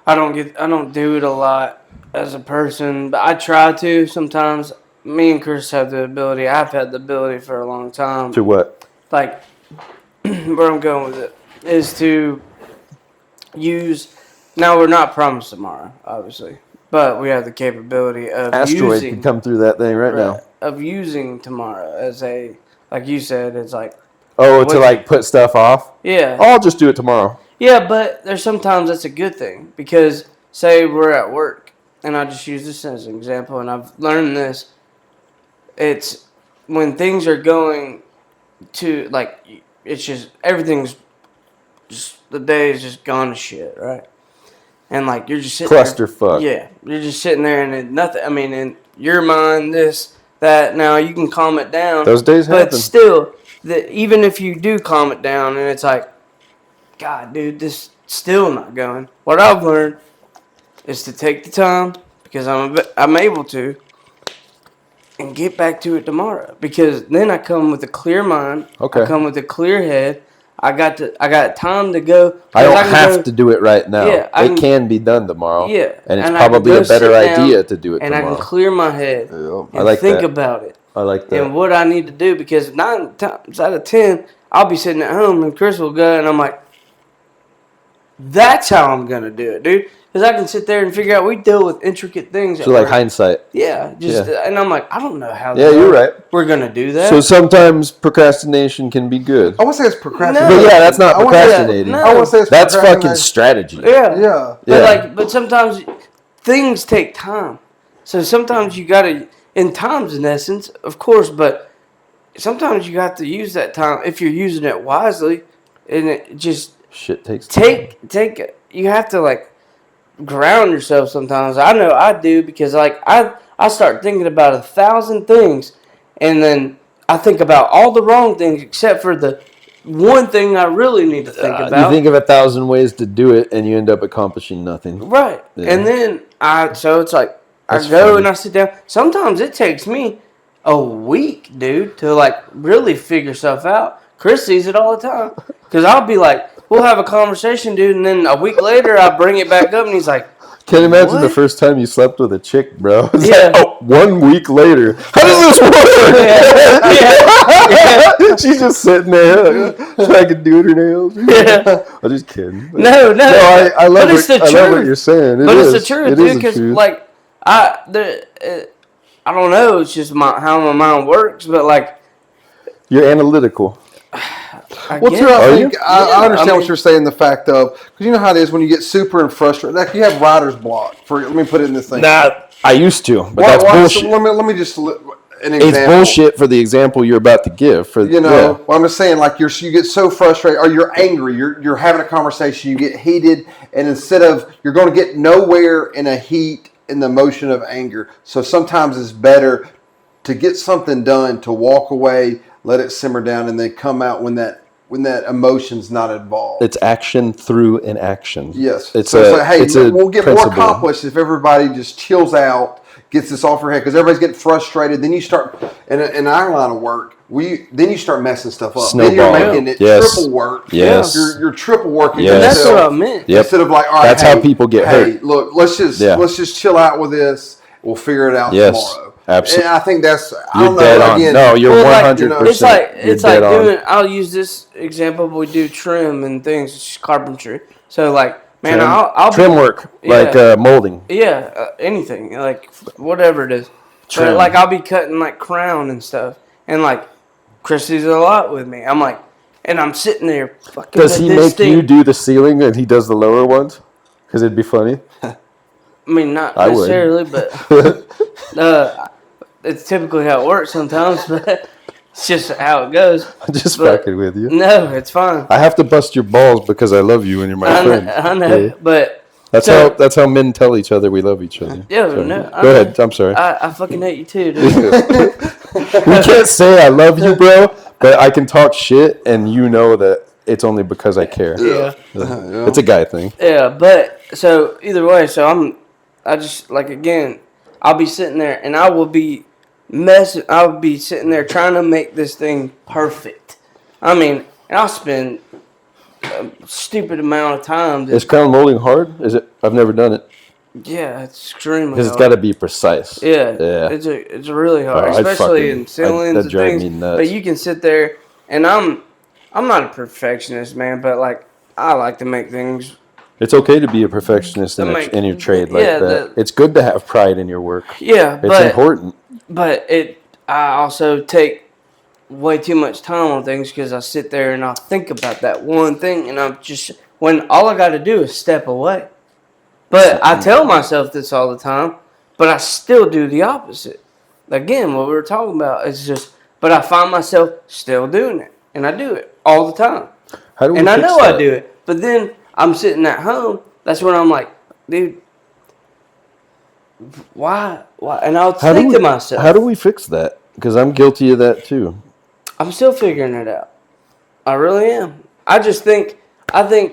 I don't do it a lot as a person, but I try to sometimes. Me and Chris have the ability. I've had the ability for a long time. To what? Like, where I'm going with it is to use. Now we're not promised tomorrow, obviously, but we have the capability of asteroid can come through that thing right now. Of using tomorrow as a, like you said, it's like. Oh, to like put stuff off? Yeah. I'll just do it tomorrow. Yeah, but there's sometimes that's a good thing because say we're at work, and I just use this as an example, and I've learned this. It's when things are going to, like, it's just, everything's just, the day is just gone to shit, right? And, like, you're just sitting clusterfuck. Yeah, you're just sitting there and nothing, I mean, in your mind, this, that, now you can calm it down. Those days happen. But still, even if you do calm it down and it's like, God, dude, this still not going. What I've learned is to take the time, because I'm able to, and get back to it tomorrow. Because then I come with a clear mind. Okay. I come with a clear head. I got time to go. I don't have to do it right now. Yeah, it can be done tomorrow. Yeah, and it's probably a better idea to do it tomorrow. And I can clear my head and think about it. I like that. And what I need to do, because 9 times out of 10, I'll be sitting at home and Chris will go and I'm like, that's how I'm going to do it, dude. Because I can sit there and figure out, we deal with intricate things. So like hindsight. Yeah. And I'm like, I don't know how you're right. We're going to do that. So sometimes procrastination can be good. I won't say it's procrastinating. No. But yeah, that's not procrastinating. I won't say it's that's fucking strategy. Yeah. But sometimes things take time. So sometimes you got to, in time's in essence, of course, but sometimes you got to use that time if you're using it wisely, and it just shit takes time. You have to like ground yourself sometimes. I know I do, because like I start thinking about 1,000 things, and then I think about all the wrong things except for the one thing I really need to think about. You think of 1,000 ways to do it, and you end up accomplishing nothing. Right. Yeah. And then so it's like I go and I sit down. Sometimes it takes me a week, dude, to like really figure stuff out. Chris sees it all the time, because I'll be like, we'll have a conversation, dude, and then a week later I bring it back up and he's like, can't imagine the first time you slept with a chick, bro. It's like, 1 week later. How does this work? Yeah. She's just sitting there trying to do her nails. Yeah. I'm just kidding. No. I love what you're saying. It's the truth, dude, because like I don't know. It's just how my mind works, but like you're analytical. I understand what you're saying. The fact of, because you know how it is when you get super frustrated. Like you have writer's block. Let me put it in this thing. Nah, I used to, but that's bullshit. So let me just an example. It's bullshit for the example you're about to give. Well, I'm just saying, like you get so frustrated, or you're angry. You're having a conversation. You get heated, and instead of you're going to get nowhere in a heat in the emotion of anger. So sometimes it's better to get something done, to walk away, let it simmer down, and then come out when that emotion's not involved. It's action through inaction. Yes. We'll get more accomplished if everybody just chills out, gets this off their head, because everybody's getting frustrated. Then you start, in our line of work, then you start messing stuff up. Snowball. Then you're making it triple work. Yes. You're triple working. Yes. And that's what I meant. Yep. Instead of like, all right, that's how people get hurt. Look, let's just chill out with this. We'll figure it out tomorrow. Absolutely. And I think that's, you're dead on. No, you're 100%. It's like doing, I'll use this example, but we do trim and things, it's carpentry. So like, man, I'll trim work, like molding. Yeah, anything, like whatever it is. Trim. But like I'll be cutting like crown and stuff, and like Chris sees it a lot with me. I'm like, and I'm sitting there fucking. Does he make you do the ceiling and he does the lower ones? Because it'd be funny. I mean, not necessarily, but it's typically how it works sometimes, but it's just how it goes. I'm just fucking with you. No, it's fine. I have to bust your balls because I love you and you're my friend. I know, but that's how men tell each other we love each other. Yeah, so, no. Go ahead. I'm sorry. I fucking hate you too, dude. We can't say I love you, bro, but I can talk shit and you know that it's only because I care. Yeah. It's a guy thing. Yeah, but so either way, I just like, again, I'll be sitting there and I'll be sitting there trying to make this thing perfect. I mean, and I'll spend a stupid amount of time. Is crown molding hard? Is it? I've never done it. Yeah, it's extremely hard. Because it's got to be precise. Yeah. It's really hard, especially in ceilings and things. But you can sit there, and I'm not a perfectionist, man, but like I like to make things. It's okay to be a perfectionist in your trade like that. It's good to have pride in your work. Yeah, it's important. But I also take way too much time on things because I sit there and I'll think about that one thing, and when all I got to do is step away. But I tell myself this all the time, but I still do the opposite. Again, what we were talking about is but I find myself still doing it, and I do it all the time. How do we and fix I know that? I do it, but then I'm sitting at home. That's when I'm like, dude, why? And I'll think to myself, how do we fix that? Because I'm guilty of that too. I'm still figuring it out. I really am. I think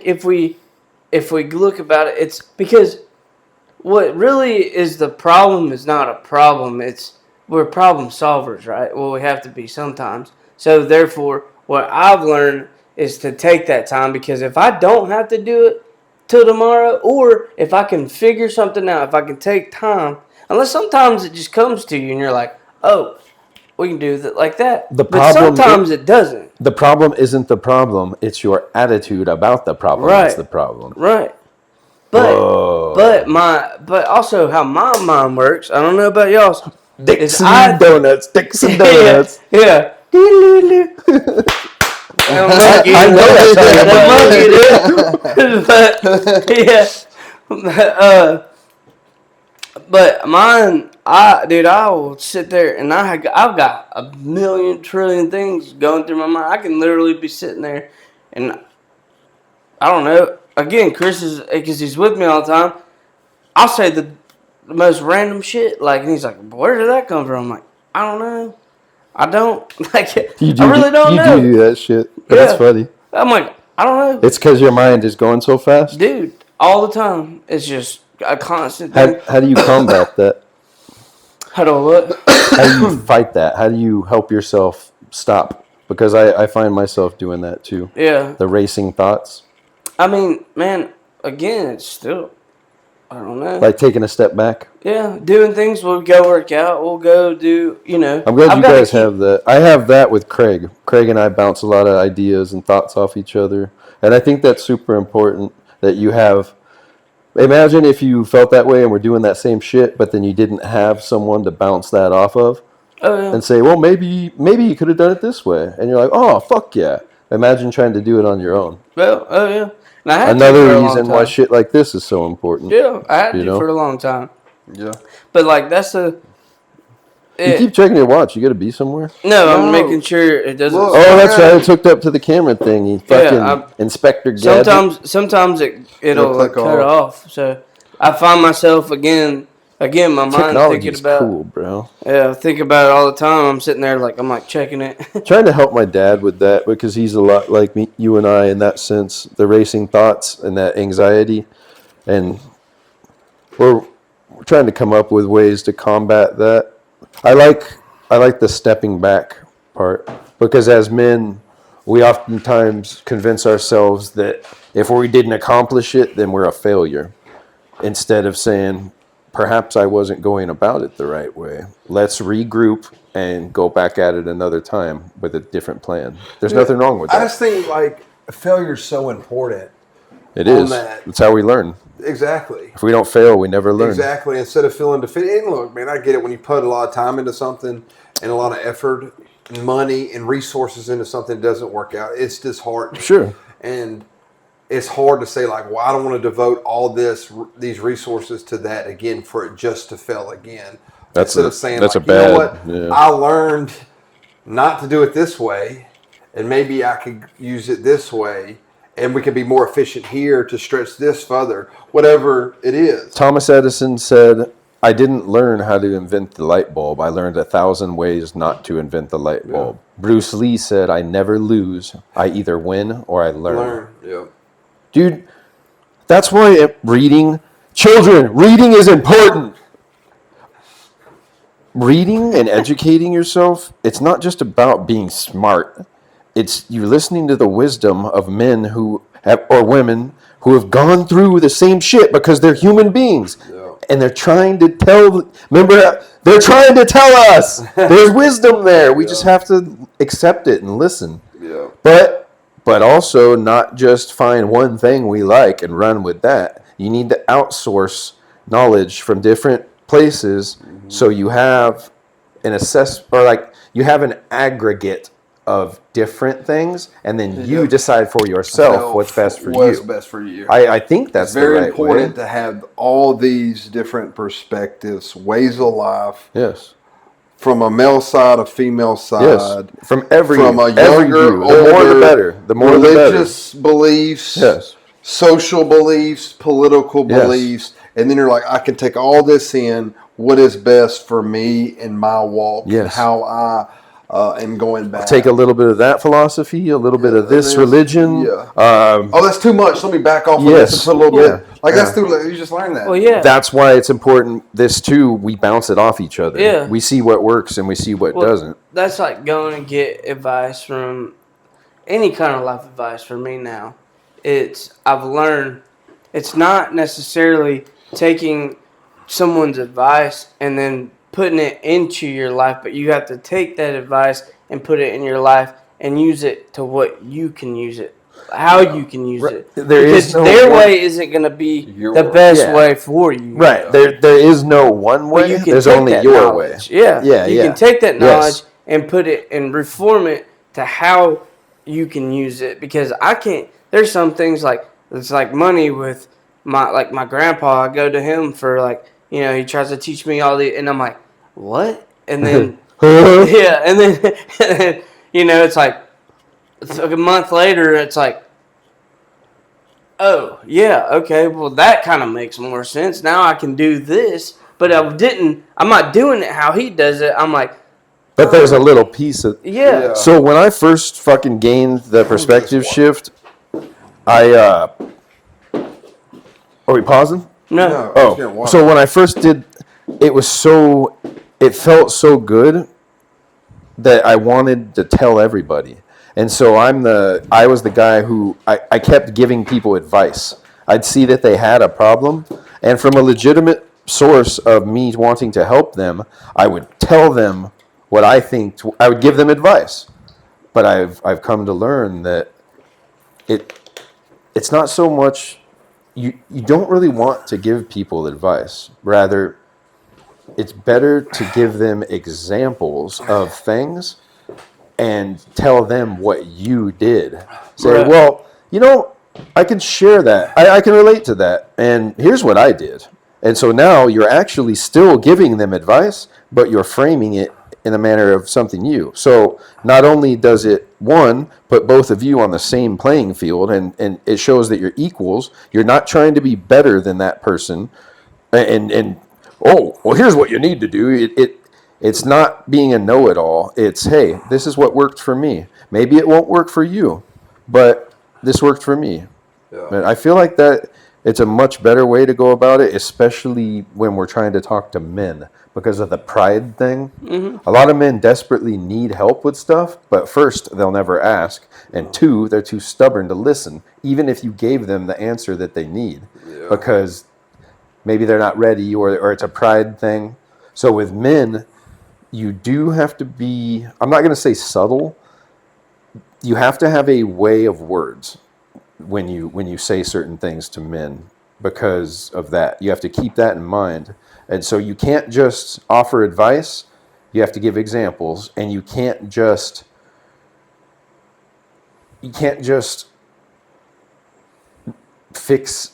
if we look about it, it's because what really is the problem is not a problem. We're problem solvers, right? Well, we have to be sometimes. So therefore, what I've learned is to take that time, because if I don't have to do it till tomorrow, or if I can figure something out, if I can take time, unless sometimes it just comes to you and you're like, oh, we can do that like that. But sometimes it doesn't. The problem isn't the problem. It's your attitude about the problem that's the problem. Right. But also how my mind works, I don't know about y'all's. Dixon Donuts. Yeah. I know that's but mine, I will sit there and I've got a million trillion things going through my mind. I can literally be sitting there and I don't know. Again, Chris is, because he's with me all the time, I'll say the most random shit. Like, and he's like, where did that come from? I'm like, I don't know. I don't. Like, I really don't know. You do that shit. Yeah. That's funny. I'm like, I don't know. It's because your mind is going so fast? Dude, all the time. It's just a constant thing. How do you combat that? How do what? How do you fight that? How do you help yourself stop? Because I find myself doing that too. Yeah. The racing thoughts. I mean, man, again, it's still, I don't know. Like taking a step back? Yeah, doing things. We'll go work out. We'll go do, I'm glad you guys have that. I have that with Craig. Craig and I bounce a lot of ideas and thoughts off each other. And I think that's super important that you have. Imagine if you felt that way and were doing that same shit, but then you didn't have someone to bounce that off of. Oh, yeah. And say, well, maybe you could have done it this way. And you're like, oh, fuck yeah. Imagine trying to do it on your own. Well, oh, yeah. Another reason why shit like this is so important. Yeah, I had to for a long time. Yeah. But, like, that's you keep checking your watch. You got to be somewhere? No, I'm making sure it doesn't. Look, that's right. It's hooked up to the camera thing. You fucking Inspector Gadget. Sometimes it'll cut off. So I find myself, again, my mind thinking about. Cool, bro. Yeah, I think about it all the time. I'm sitting there I'm like checking it. Trying to help my dad with that because he's a lot like me, you and I in that sense, the racing thoughts and that anxiety, and we're trying to come up with ways to combat that. I like the stepping back part because as men, we oftentimes convince ourselves that if we didn't accomplish it, then we're a failure, instead of saying, perhaps I wasn't going about it the right way. Let's regroup and go back at it another time with a different plan. There's nothing wrong with that. I just think failure is so important. It is. That's how we learn. Exactly. If we don't fail, we never learn. Exactly. Instead of feeling defeated. And look, man, I get it when you put a lot of time into something and a lot of effort and money and resources into something that doesn't work out. It's disheartening. Sure. And it's hard to say well, I don't want to devote all these resources to that again for it just to fail again. Instead of saying, that's you know what, I learned not to do it this way, and maybe I could use it this way, and we could be more efficient here to stretch this further, whatever it is. Thomas Edison said, I didn't learn how to invent the light bulb. I learned 1,000 ways not to invent the light bulb. Bruce Lee said, I never lose. I either win or I learn. Yeah. Dude, that's why reading is important. Reading and educating yourself, it's not just about being smart. It's you listening to the wisdom of men or women who have gone through the same shit because they're human beings. Yeah. And they're trying to they're trying to tell us. There's wisdom there. We just have to accept it and listen. Yeah. But also not just find one thing we like and run with that. You need to outsource knowledge from different places so you have you have an aggregate of different things, and then you decide for yourself what's best for you. What's best for you. I think that's very the right important way. To have all these different perspectives, ways of life. Yes. From a male side, a female side. Yes. From a younger, older, the more the better. The more religious the better. Beliefs. Yes. Social beliefs, political beliefs, and then you're like, I can take all this in. What is best for me in my walk? Yes. And how I am going back. Take a little bit of that philosophy, a little bit of this religion. Yeah. That's too much. Let me back off of this and put a little bit. That's too late. You just learned that. Well, yeah. That's why it's important. This too, we bounce it off each other. Yeah. We see what works and we see what doesn't. That's like going and get advice from any kind of life advice for me now, I've learned it's not necessarily taking someone's advice and then putting it into your life, but you have to take that advice and put it in your life and use it to what you can use it, how you can use it. Because their way isn't going to be the best way for you. Right. There is no one way. There's only your way. Yeah. You can take that knowledge and put it and reform it to how you can use it. Because I can't. There's some things like it's like money with my grandpa. I go to him for he tries to teach me all the, and I'm like, what? And then and then it's like a month later, it's like, oh yeah, okay, well that kind of makes more sense. Now I can do this, but I'm not doing it how he does it. I'm like, but there's a little piece of yeah. So when I first fucking gained the perspective shift, are we pausing? No. Oh, so when I first did, it felt so good that I wanted to tell everybody. And so I was the guy who I kept giving people advice. I'd see that they had a problem, and from a legitimate source of me wanting to help them, I would tell them what I think. I would give them advice. But I've come to learn that it's not so much. You don't really want to give people advice. Rather, it's better to give them examples of things and tell them what you did. Say, well, I can share that. I can relate to that. And here's what I did. And so now you're actually still giving them advice, but you're framing it in a manner of something new. So not only does it, one, put both of you on the same playing field, and it shows that you're equals. You're not trying to be better than that person. And oh, well, here's what you need to do. It's not being a know-it-all. It's, hey, this is what worked for me. Maybe it won't work for you, but this worked for me. Yeah. And I feel like that it's a much better way to go about it, especially when we're trying to talk to men because of the pride thing. Mm-hmm. A lot of men desperately need help with stuff, but first, they'll never ask. And two, they're too stubborn to listen, even if you gave them the answer that they need. Yeah. Because maybe they're not ready or it's a pride thing. So with men, you do have to be, I'm not going to say subtle. You have to have a way of words when you say certain things to men because of that. You have to keep that in mind. And so you can't just offer advice. You have to give examples, and you can't just fix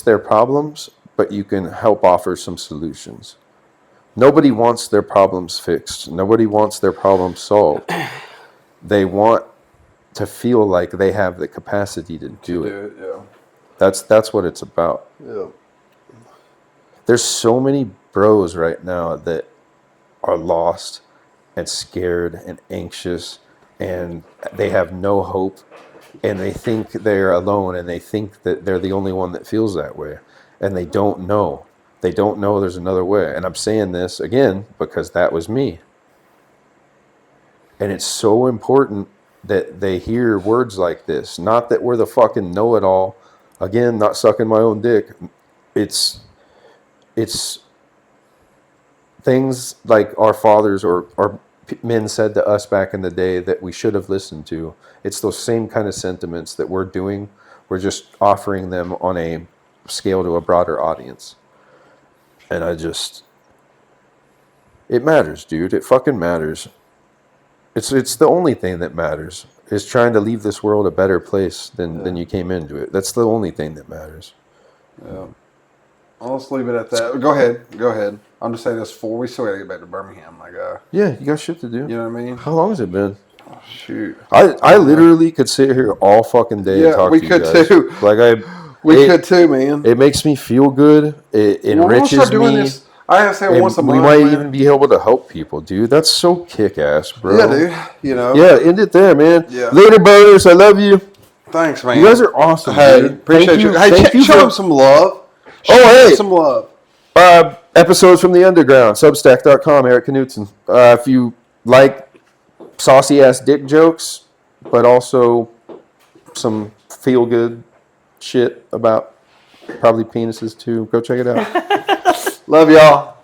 their problems, but you can help offer some solutions. Nobody wants their problems fixed. Nobody wants their problems solved. They want to feel like they have the capacity to do it. Yeah. That's what it's about. Yeah. There's so many bros right now that are lost and scared and anxious, and they have no hope, and they think they're alone, and they think that they're the only one that feels that way, and they don't know. They don't know there's another way. And I'm saying this again because that was me. And it's so important that they hear words like this. Not that we're the fucking know-it-all. Again, not sucking my own dick. It's things like our fathers or men said to us back in the day that we should have listened to. It's those same kind of sentiments that we're doing. We're just offering them on a scale to a broader audience. And it matters, dude. It fucking matters. It's the only thing that matters, is trying to leave this world a better place than you came into it. That's the only thing that matters. Yeah. I'll just leave it at that. Go ahead. I'm just saying this before we still gotta get back to Birmingham. Yeah, you got shit to do. You know what I mean? How long has it been? Oh, shoot. I literally could sit here all fucking day and talk to you guys. Yeah, we could too. We could too, man. It makes me feel good. It enriches me. This. I have to say once a month. We might even be able to help people, dude. That's so kick-ass, bro. Yeah, dude. Yeah, end it there, man. Yeah. Later, brothers. I love you. Thanks, man. You guys are awesome, hey, dude. Appreciate you. Hey, show them some love. Some love. Episodes from the underground. Substack.com. Eric Knudtson. If you like saucy-ass dick jokes, but also some feel good shit about probably penises too. Go check it out. Love y'all.